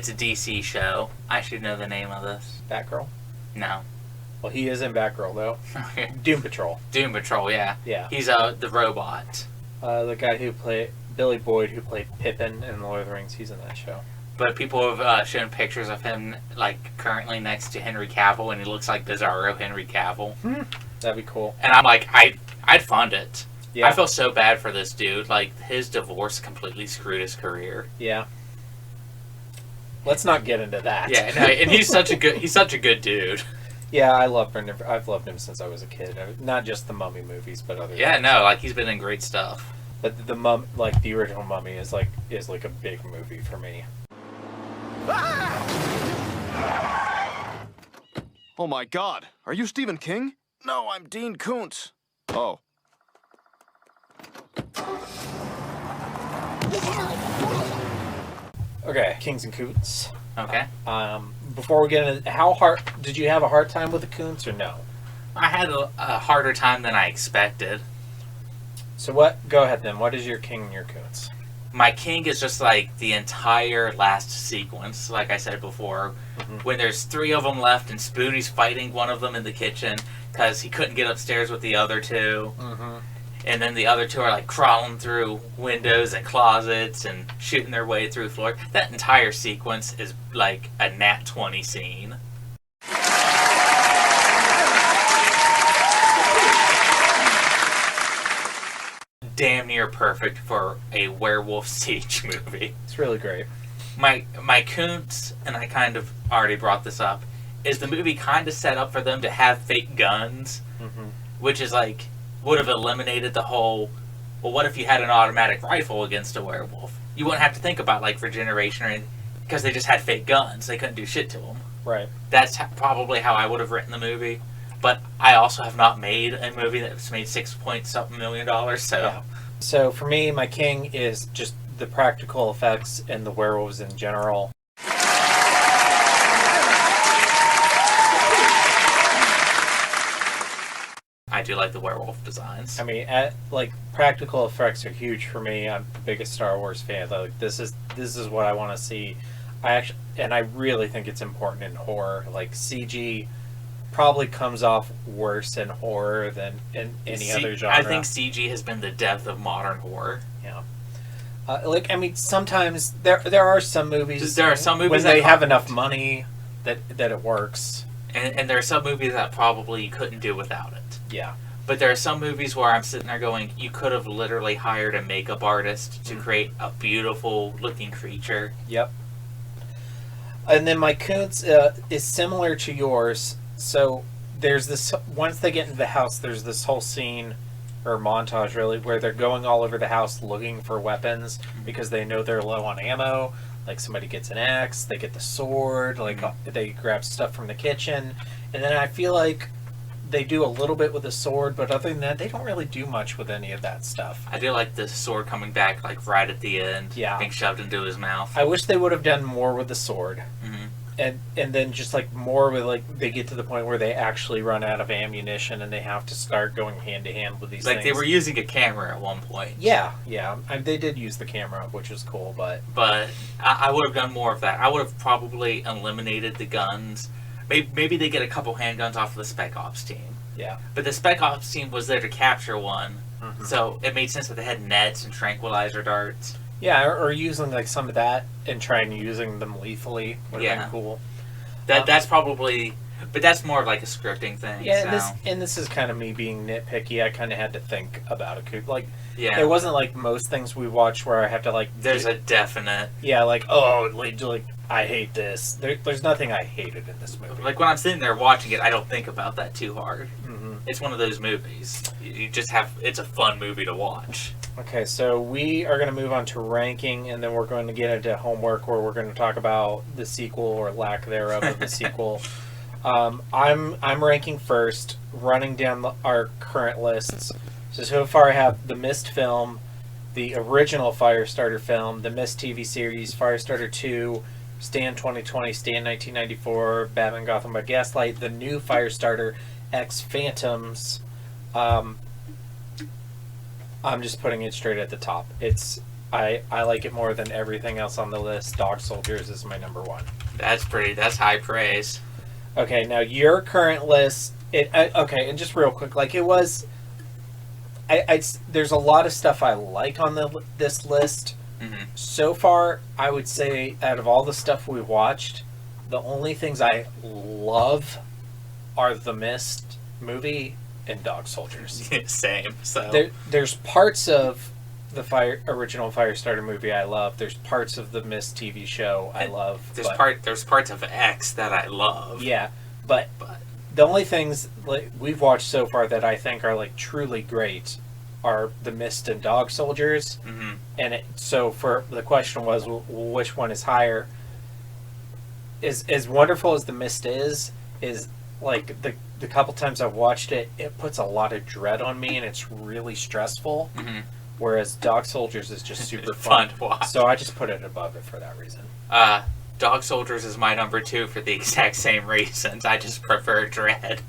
a DC show. I should know the name of this. Batgirl? No. Well, he is in Batgirl, though. Doom Patrol. Doom Patrol, yeah. Yeah. He's the robot. The guy who played Billy Boyd, who played Pippin in Lord of the Rings, he's in that show. But people have shown pictures of him, like, currently next to Henry Cavill, and he looks like Bizarro Henry Cavill. That'd be cool. And I'm like, I'd fund it. Yeah. I feel so bad for this dude. Like, his divorce completely screwed his career. Yeah. Let's not get into that. Yeah, no, and he's such a good dude. Yeah, I love Brendan. I've loved him since I was a kid. Not just the Mummy movies, but other. Yeah, no, like he's been in great stuff. But the original Mummy is like a big movie for me. Oh my God! Are you Stephen King? No, I'm Dean Koontz. Oh. Okay, Kings and Koontz. Okay. Before we get into how hard did you have a hard time with the Koontz or no? I had a harder time than I expected. So what? Go ahead then. What is your King and your Koontz? My king is just like the entire last sequence, like I said before, when there's 3 of them left and Spoonie's fighting one of them in the kitchen because he couldn't get upstairs with the other 2. And then the other 2 are like crawling through windows and closets and shooting their way through floor. That entire sequence is like a Nat 20 scene. Damn near perfect for a werewolf siege movie. It's really great. My Koontz, and I kind of already brought this up, is the movie kind of set up for them to have fake guns, which is like, would have eliminated the whole, well, what if you had an automatic rifle against a werewolf? You wouldn't have to think about like regeneration or anything, because they just had fake guns. They couldn't do shit to them. Right. That's probably how I would have written the movie. But I also have not made a movie that's made $6 million, so... Yeah. So for me, my king is just the practical effects and the werewolves in general. I do like the werewolf designs. I mean, practical effects are huge for me. I'm the biggest Star Wars fan. Like, this is what I want to see. I really think it's important in horror. Like, CG probably comes off worse in horror than in any other genre. I think CG has been the death of modern horror. Yeah. Sometimes there are some movies. There are some movies when they have enough money that it works. And there are some movies that probably you couldn't do without it. Yeah. But there are some movies where I'm sitting there going, you could have literally hired a makeup artist to create a beautiful looking creature. Yep. And then my Koontz is similar to yours. So there's this, once they get into the house, there's this whole scene, or montage really, where they're going all over the house looking for weapons because they know they're low on ammo. Like, somebody gets an axe, they get the sword, like they grab stuff from the kitchen. And then I feel like they do a little bit with the sword, but other than that, they don't really do much with any of that stuff. I do like the sword coming back, like, right at the end. Yeah. Being shoved into his mouth. I wish they would have done more with the sword. And then just like more with, like, they get to the point where they actually run out of ammunition and they have to start going hand to hand with these things. Like, they were using a camera at one point. Yeah. They did use the camera, which was cool, but I would have done more of that. I would have probably eliminated the guns. Maybe they get a couple handguns off of the Spec Ops team. Yeah. But the Spec Ops team was there to capture one, so it made sense that they had nets and tranquilizer darts. Yeah, or using like some of that and trying using them lethally would have been cool. That's probably, but that's more of like a scripting thing. Yeah, so. this is kind of me being nitpicky. I kind of had to think about it. Like, yeah, it wasn't like most things we watch where I have to like. There's a definite. Yeah, like I hate this. There's nothing I hated in this movie. Like when I'm sitting there watching it, I don't think about that too hard. It's one of those movies. You just have. It's a fun movie to watch. Okay, so we are going to move on to ranking, and then we're going to get into homework where we're going to talk about the sequel or lack thereof of the sequel. I'm ranking first, running down our current lists. So far I have the Mist film, the original Firestarter film, the Mist TV series, Firestarter 2, Stan 2020, Stan 1994, Batman Gotham by Gaslight, the new Firestarter, X Phantoms. I'm just putting it straight at the top. I like it more than everything else on the list. Dog Soldiers is my number 1. That's high praise. Okay, now your current list. Okay, and just real quick, like it was. There's a lot of stuff I like on this list. So far, I would say out of all the stuff we watched, the only things I love are the Mist movie and Dog Soldiers. Same. So there's parts of the original Firestarter movie I love. There's parts of the Mist TV show I love. There's parts of X that I love. Yeah, but the only things like we've watched so far that I think are like truly great are the Mist and Dog Soldiers. And so for the question was, which one is higher? As wonderful as the Mist is like the couple times I've watched it, it puts a lot of dread on me and it's really stressful. Whereas Dog Soldiers is just super fun to watch. So I just put it above it for that reason. Dog Soldiers is my number 2 for the exact same reasons. I just prefer dread.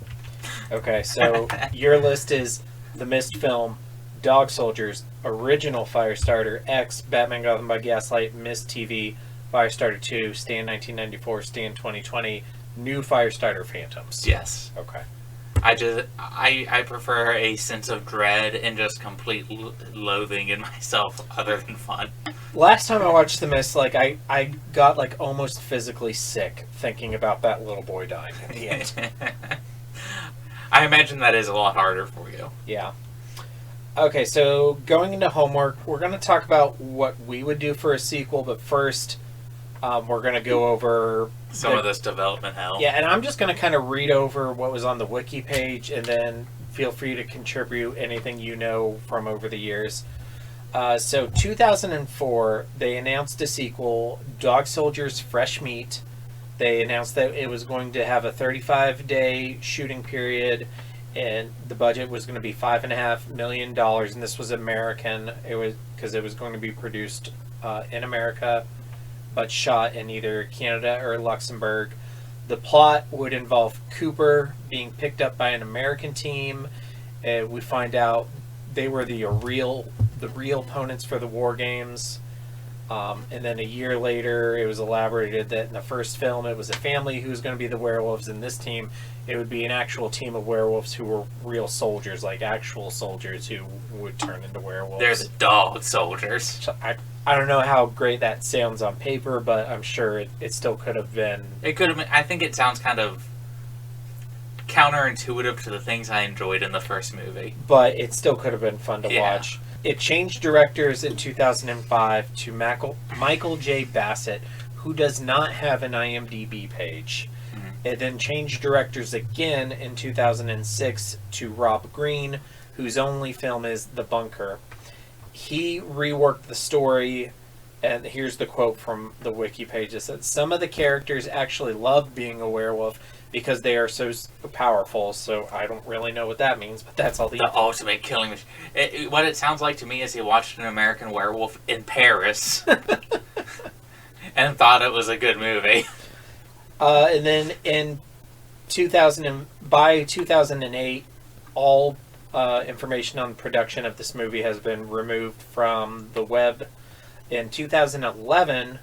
Okay, so your list is the Mist film, Dog Soldiers, Original Firestarter, X, Batman Gotham by Gaslight, Mist TV, Firestarter 2, Stand 1994, Stand 2020, New Firestarter Phantoms. Yes. Okay. I prefer a sense of dread and just complete loathing in myself other than fun. Last time I watched The Mist, like, I got, like, almost physically sick thinking about that little boy dying at the end. I imagine that is a lot harder for you. Yeah. Okay, so going into homework, we're going to talk about what we would do for a sequel, but first, we're going to go over some of this development hell. Yeah, and I'm just going to kind of read over what was on the wiki page, and then feel free to contribute anything you know from over the years. So 2004, they announced a sequel, Dog Soldiers Fresh Meat. They announced that it was going to have a 35-day shooting period, and the budget was going to be $5.5 million, and this was American. It was because it was going to be produced in America, but shot in either Canada or Luxembourg. The plot would involve Cooper being picked up by an American team. We find out they were the real opponents for the war games. And then a year later, it was elaborated that in the first film, it was a family who was going to be the werewolves. In this team, it would be an actual team of werewolves who were real soldiers, like actual soldiers who would turn into werewolves. They're the dog soldiers. So I don't know how great that sounds on paper, but I'm sure it still could have been. It could have been. I think it sounds kind of counterintuitive to the things I enjoyed in the first movie. But it still could have been fun to watch. It changed directors in 2005 to Michael J. Bassett, who does not have an IMDb page. Mm-hmm. It then changed directors again in 2006 to Rob Green, whose only film is The Bunker. He reworked the story, and here's the quote from the wiki page. It says, "Some of the characters actually love being a werewolf because they are so powerful," so I don't really know what that means, but that's all the ultimate killing machine. What it sounds like to me is he watched an American Werewolf in Paris and thought it was a good movie. And then in by 2008, all information on production of this movie has been removed from the web. In 2011,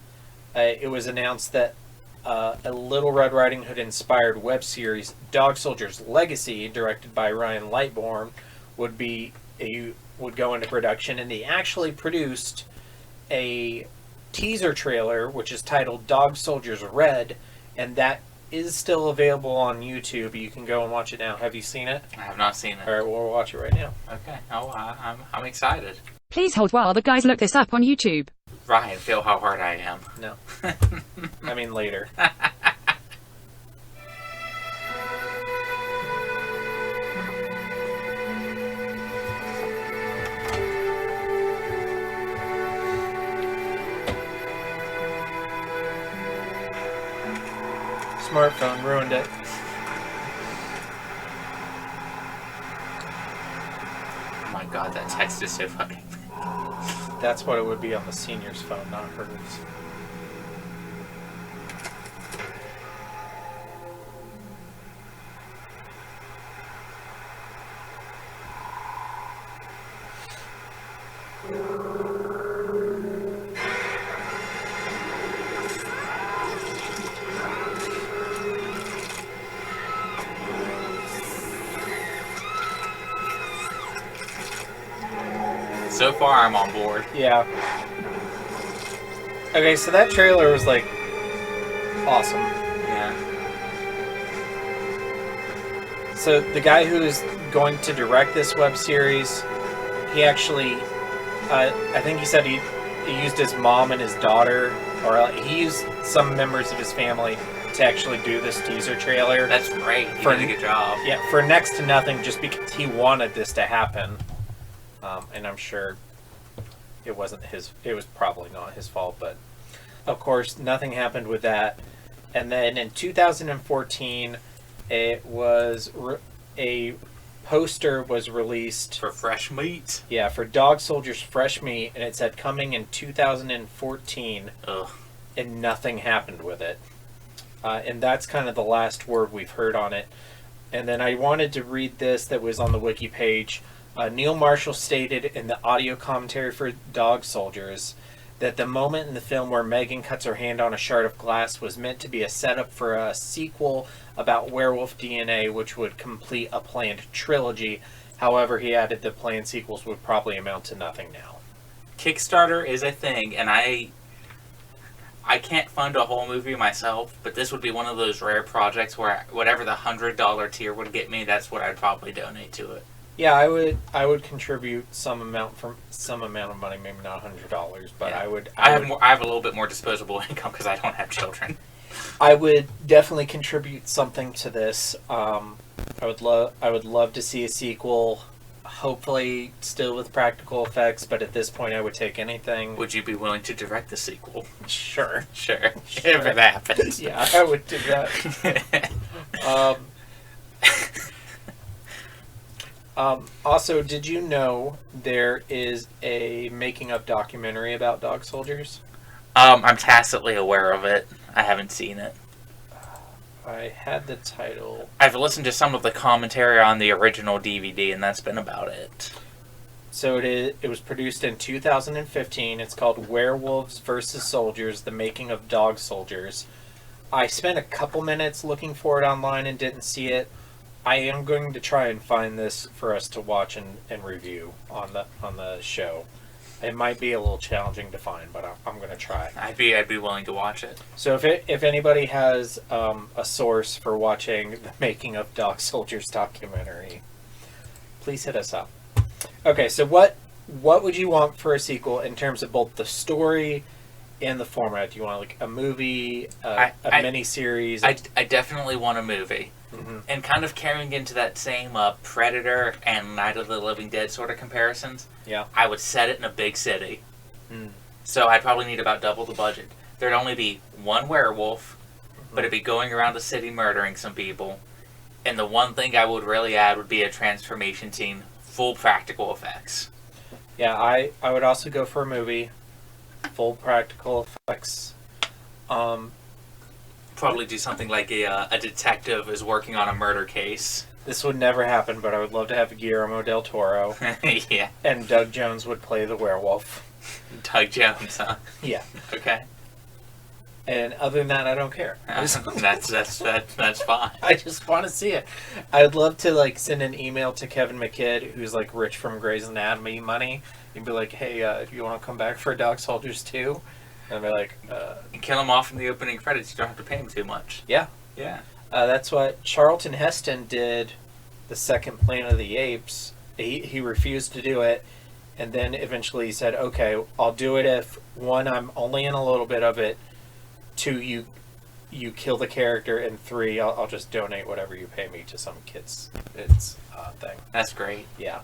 it was announced that a Little Red Riding Hood inspired web series, Dog Soldiers Legacy, directed by Ryan Lightbourne, would go into production, and they actually produced a teaser trailer which is titled Dog Soldiers Red, and that is still available on YouTube. You can go and watch it now. Have you seen it? I have not seen it. All right, we'll watch it right now. Okay. Oh, I'm excited. Please hold while the guys look this up on YouTube. Ryan, feel how hard I am. No. I mean later. Smartphone ruined it. Oh my god, that text is so fucking... That's what it would be on the senior's phone, not hers. So far, I'm on board. Yeah. Okay, so that trailer was, like, awesome. Yeah. So the guy who's going to direct this web series, he actually, I think he said he used his mom and his daughter, or he used some members of his family to actually do this teaser trailer. That's great. He did a good job. Yeah, for next to nothing, just because he wanted this to happen. And I'm sure it was probably not his fault, but of course nothing happened with that. And then in 2014, it was a poster was released for Fresh Meat. Yeah, for Dog Soldiers Fresh Meat, and it said coming in 2014. Ugh. And nothing happened with it. And that's kind of the last word we've heard on it. And then I wanted to read this that was on the wiki page. Neil Marshall stated in the audio commentary for Dog Soldiers that the moment in the film where Megan cuts her hand on a shard of glass was meant to be a setup for a sequel about werewolf DNA, which would complete a planned trilogy. However, he added the planned sequels would probably amount to nothing now. Kickstarter is a thing, and I can't fund a whole movie myself, but this would be one of those rare projects where whatever the $100 tier would get me, that's what I'd probably donate to it. Yeah, I would contribute some amount of money, maybe not $100, but yeah. I have a little bit more disposable income because I don't have children. I would definitely contribute something to this. I would love to see a sequel. Hopefully, still with practical effects, but at this point, I would take anything. Would you be willing to direct the sequel? Sure. If it happens. Yeah, I would do that. Also, did you know there is a making-of documentary about Dog Soldiers? I'm tacitly aware of it. I haven't seen it. I had the title. I've listened to some of the commentary on the original DVD, and that's been about it. So it was produced in 2015. It's called Werewolves vs. Soldiers, The Making of Dog Soldiers. I spent a couple minutes looking for it online and didn't see it. I am going to try and find this for us to watch and review on the show. It might be a little challenging to find, but I'm going to try. I'd be willing to watch it. So if anybody has a source for watching the Making of Dog Soldiers documentary, please hit us up. Okay, so what would you want for a sequel in terms of both the story and the format? Do you want like a movie, a miniseries? I definitely want a movie. Mm-hmm. And kind of carrying into that same Predator and Night of the Living Dead sort of comparisons, yeah, I would set it in a big city. So I'd probably need about double the budget. There'd only be one werewolf, but it'd be going around the city murdering some people. And the one thing I would really add would be a transformation scene, full practical effects. Yeah, I would also go for a movie, full practical effects. Probably do something like a detective is working on a murder case. This would never happen, but I would love to have Guillermo del Toro. Yeah. And Doug Jones would play the werewolf. Doug Jones, huh? Yeah. Okay. And other than that, I don't care. That's fine. I just want to see it. I'd love to like send an email to Kevin McKidd, who's like rich from Grey's Anatomy money, and be like, "Hey, if you want to come back for Dog Soldiers 2?" And be like, and kill him off in the opening credits. You don't have to pay him too much. Yeah. Yeah. That's what Charlton Heston did. The second Planet of the Apes. He refused to do it, and then eventually he said, "Okay, I'll do it if one, I'm only in a little bit of it. Two, you kill the character, and three, I'll just donate whatever you pay me to some kids." It's thing. That's great. Yeah.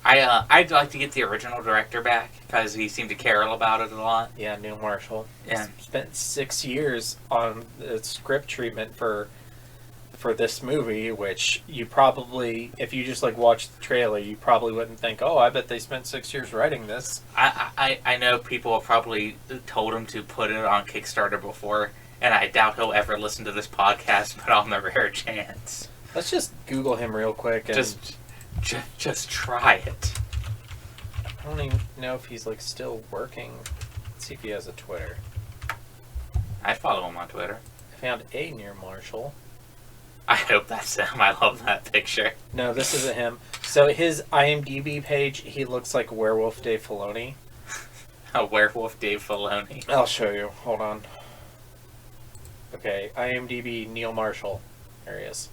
I'd like to get the original director back because he seemed to care about it a lot. Yeah, Neil Marshall. Yeah. Spent 6 years on the script treatment for this movie, which you probably, if you just like watch the trailer, you probably wouldn't think, "Oh, I bet they spent 6 years writing this." I know people have probably told him to put it on Kickstarter before, and I doubt he'll ever listen to this podcast, but on the rare chance. Let's just Google him real quick and just try it. I don't even know if he's like still working. Let's see if he has a Twitter. I follow him on Twitter. I found a Neil Marshall. I hope that's him. I love that picture. No, this isn't him. So his IMDb page, he looks like Werewolf Dave Filoni. A Werewolf Dave Filoni. I'll show you. Hold on. Okay, IMDb Neil Marshall. There he is.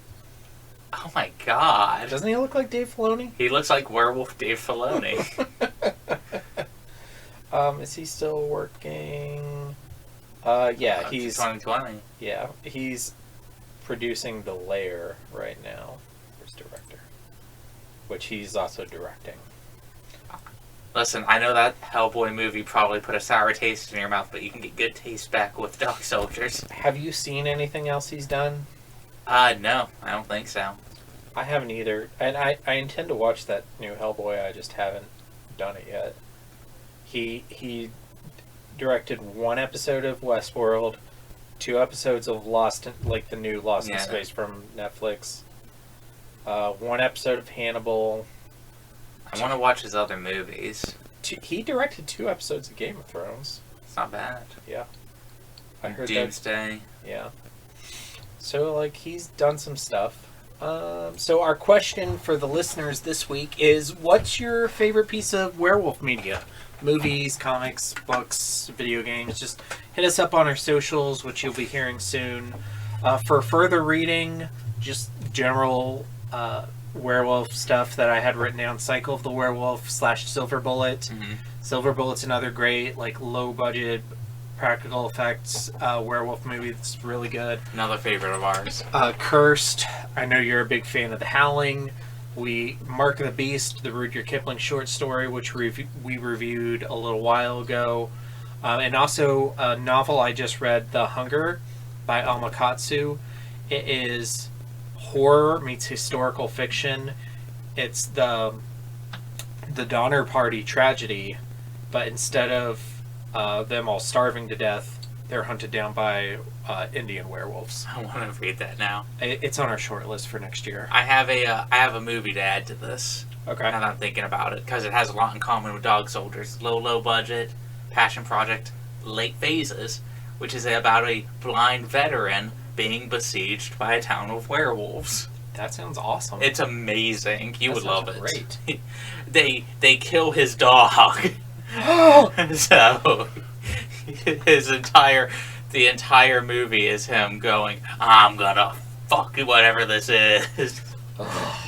Oh my god. Doesn't he look like Dave Filoni? He looks like Werewolf Dave Filoni. Is he still working? Yeah, he's 2020. Yeah, he's producing The Lair right now. Where's director? Which he's also directing. Listen, I know that Hellboy movie probably put a sour taste in your mouth, but you can get good taste back with Dog Soldiers. Have you seen anything else he's done? No, I don't think so. I haven't either. And I intend to watch that new Hellboy, I just haven't done it yet. He directed 1 episode of Westworld, 2 episodes of Lost, like the new Lost in Space from Netflix, 1 episode of Hannibal. I want to watch his other movies. He directed 2 episodes of Game of Thrones. It's not bad. Yeah. I heard Doomsday. Yeah. So, like, he's done some stuff. So our question for the listeners this week is, what's your favorite piece of werewolf media? Movies, comics, books, video games. Just hit us up on our socials, which you'll be hearing soon. For further reading, just general werewolf stuff that I had written down, Cycle of the Werewolf / Silver Bullet. Mm-hmm. Silver Bullet's another great, like, low budget practical effects werewolf movie that's really good. Another favorite of ours. Cursed. I know you're a big fan of The Howling. Mark of the Beast, the Rudyard Kipling short story, which we reviewed a little while ago. And also a novel I just read, The Hunger by Alma Katsu. It is horror meets historical fiction. It's the Donner Party tragedy, but instead of them all starving to death, they're hunted down by Indian werewolves. I want to read that now. It's on our short list for next year. I have a movie to add to this. Okay. Now that I'm thinking about it, because it has a lot in common with Dog Soldiers. Low budget, passion project, Late Phases, which is about a blind veteran being besieged by a town of werewolves. That sounds awesome. It's amazing. You would love it. Great. They kill his dog. So the entire movie is him going, I'm gonna fuck whatever this is.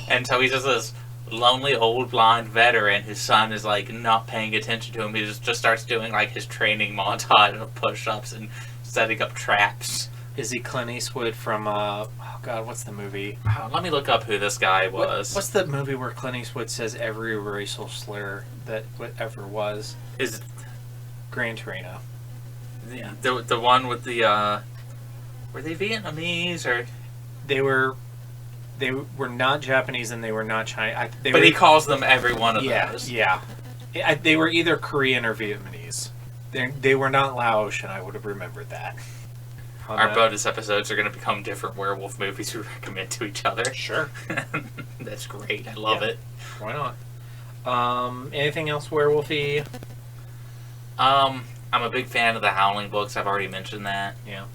And so he's just this lonely old blind veteran whose son is like not paying attention to him. He just starts doing like his training montage of push-ups and setting up traps. Is he Clint Eastwood from what's the movie? Let me look up who this guy was. What's the movie where Clint Eastwood says every racial slur that ever was? Is Gran Torino. The one with the were they Vietnamese or they were not Japanese and they were not Chinese. He calls them every one of those. Yeah. They were either Korean or Vietnamese. They were not Laotian. I would have remembered that. Our bonus episodes are going to become different werewolf movies we recommend to each other. Sure. That's great. I love it. Why not? Anything else werewolfy? I'm a big fan of the Howling books. I've already mentioned that. Yeah.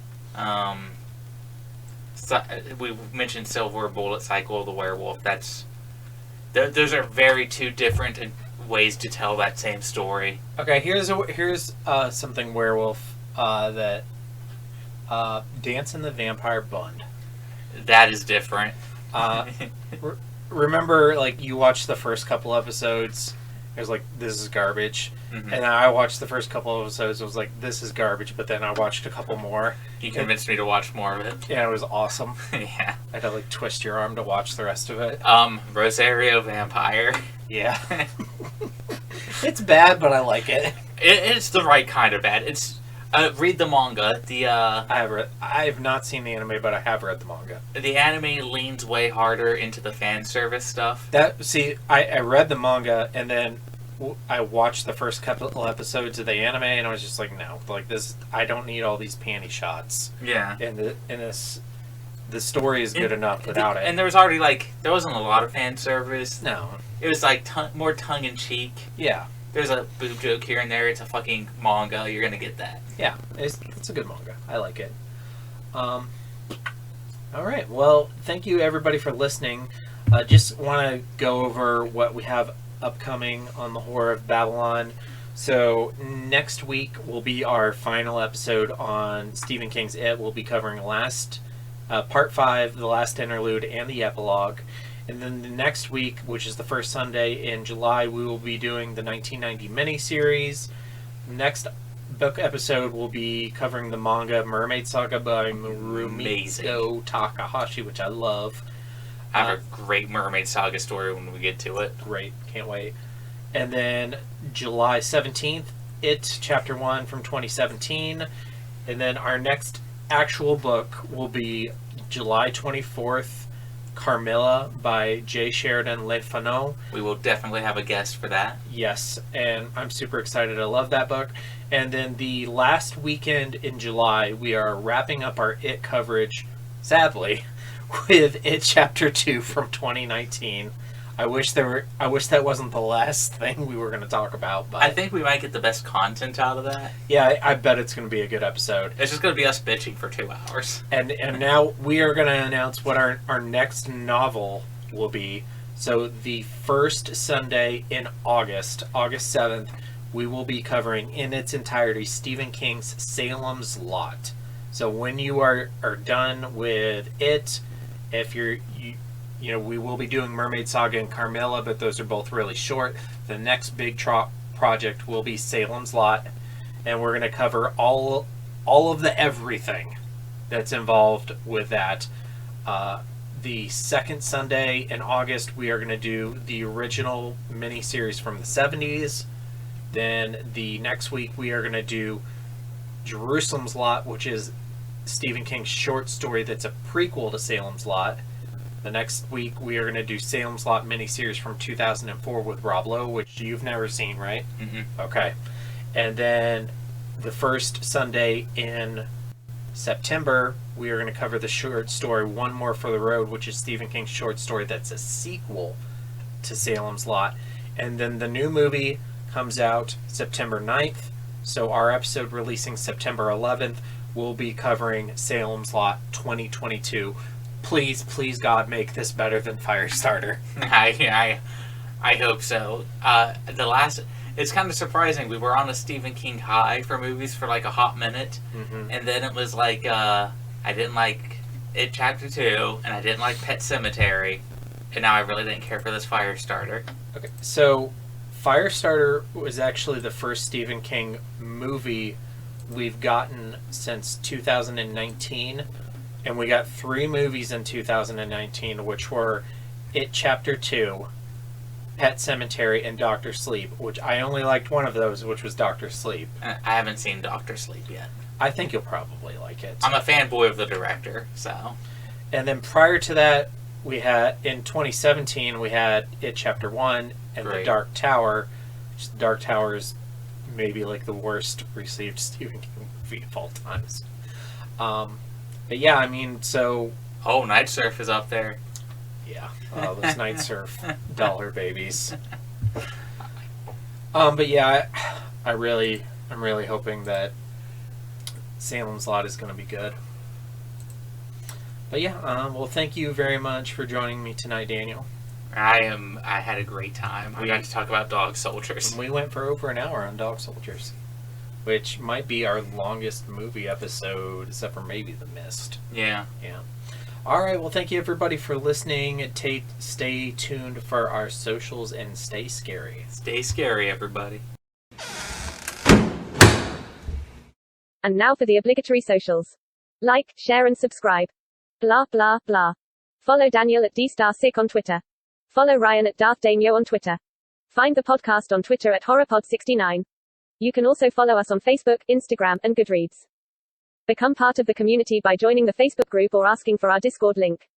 So, we mentioned Silver Bullet, Cycle of the Werewolf. Those are very two different ways to tell that same story. Okay, here's something werewolf that Dance in the Vampire Bund. That is different. Remember, like, you watched the first couple episodes, it was like, this is garbage. Mm-hmm. And then I watched the first couple episodes, it was like, this is garbage, but then I watched a couple more. You convinced me to watch more of it. Yeah, it was awesome. Yeah. I had to, like, twist your arm to watch the rest of it. Rosario Vampire. Yeah. It's bad, but I like it. It's the right kind of bad. It's read the manga. I have not seen the anime, but I have read the manga. The anime leans way harder into the fan service stuff. I read the manga and then I watched the first couple episodes of the anime and I was just like, no, like this, I don't need all these panty shots. Yeah. And the story is good enough without it. And there was already there wasn't a lot of fan service. No. It was like more tongue in cheek. Yeah. There's a boob joke here and there. It's a fucking manga. You're gonna get that. Yeah, it's a good manga. I like it. All right. Well, thank you everybody for listening. Just want to go over what we have upcoming on the Horror of Babylon. So next week will be our final episode on Stephen King's It. We'll be covering part 5, the last interlude, and the epilogue. And then the next week, which is the first Sunday in July, we will be doing the 1990 miniseries. Next book episode will be covering the manga Mermaid Saga by Murumito Takahashi, which I love. I have a great Mermaid Saga story when we get to it. Great, can't wait. And then July 17th, It, Chapter 1 from 2017. And then our next actual book will be July 24th, Carmilla by J. Sheridan Le Fanu. We will definitely have a guest for that. Yes, and I'm super excited. I love that book. And then the last weekend in July, we are wrapping up our It coverage, sadly, with It Chapter 2 from 2019. I wish that wasn't the last thing we were going to talk about. But I think we might get the best content out of that. yeah, I bet it's going to be a good episode. It's just going to be us bitching for 2 hours. And now we are going to announce what our next novel will be. So the first Sunday in August 7th, we will be covering in its entirety Stephen King's Salem's Lot. So when you are done with it, if you know, we will be doing Mermaid Saga and Carmilla, but those are both really short. The next big project will be Salem's Lot, and we're going to cover all of the everything that's involved with that. The second Sunday in August, we are going to do the original miniseries from the 70s. Then the next week, we are going to do Jerusalem's Lot, which is Stephen King's short story that's a prequel to Salem's Lot. The next week, we are going to do Salem's Lot miniseries from 2004 with Rob Lowe, which you've never seen, right? Mm-hmm. Okay. And then the first Sunday in September, we are going to cover the short story One More for the Road, which is Stephen King's short story that's a sequel to Salem's Lot. And then the new movie comes out September 9th. So our episode releasing September 11th will be covering Salem's Lot 2022. Please, God, make this better than Firestarter. I hope so. It's kind of surprising. We were on a Stephen King high for movies for like a hot minute, and then it was like I didn't like It Chapter 2, and I didn't like Pet Sematary, and now I really didn't care for this Firestarter. Okay, so Firestarter was actually the first Stephen King movie we've gotten since 2019. And we got 3 movies in 2019, which were It Chapter 2, Pet Sematary, and Dr. Sleep, which I only liked one of those, which was Dr. Sleep. I haven't seen Dr. Sleep yet. I think you'll probably like it. I'm a fanboy of the director, so. And then prior to that, we had, in 2017, we had It Chapter 1 and Great. The Dark Tower. The Dark Tower is maybe like the worst received Stephen King movie of all times. But yeah, I mean, so... Oh, Night Surf is up there. Yeah, those Night Surf dollar babies. But yeah, I'm really hoping that Salem's Lot is going to be good. But yeah, well, thank you very much for joining me tonight, Daniel. I had a great time. I got to talk about dog soldiers. We went for over an hour on Dog Soldiers, which might be our longest movie episode, except for maybe The Mist. Yeah. Yeah. All right. Well, thank you everybody for listening. Stay tuned for our socials and stay scary. Stay scary, everybody. And now for the obligatory socials. Like, share and subscribe. Blah blah blah. Follow Daniel at DStarSick on Twitter. Follow Ryan at DarthDamio on Twitter. Find the podcast on Twitter at HorrorPod69. You can also follow us on Facebook, Instagram, and Goodreads. Become part of the community by joining the Facebook group or asking for our Discord link.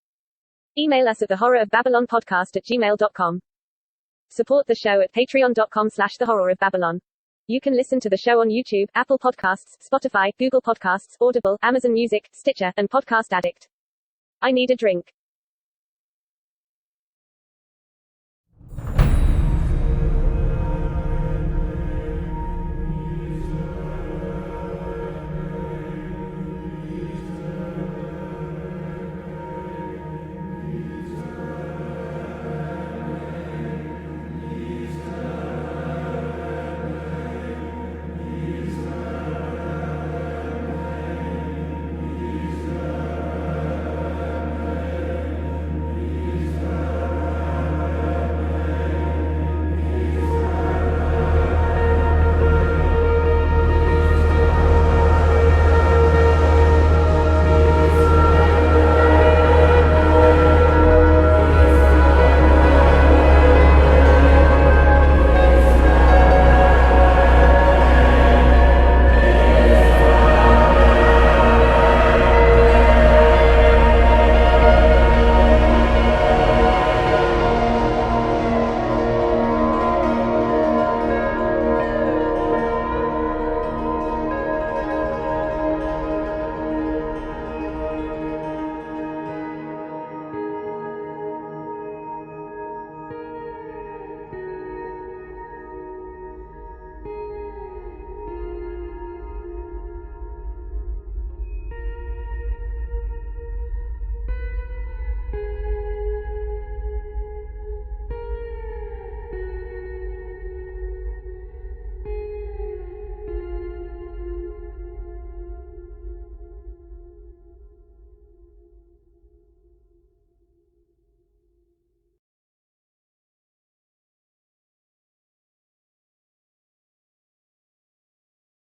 Email us at thehorrorofbabylonpodcast@gmail.com. Support the show at patreon.com/thehorrorofbabylon. You can listen to the show on YouTube, Apple Podcasts, Spotify, Google Podcasts, Audible, Amazon Music, Stitcher, and Podcast Addict. I need a drink.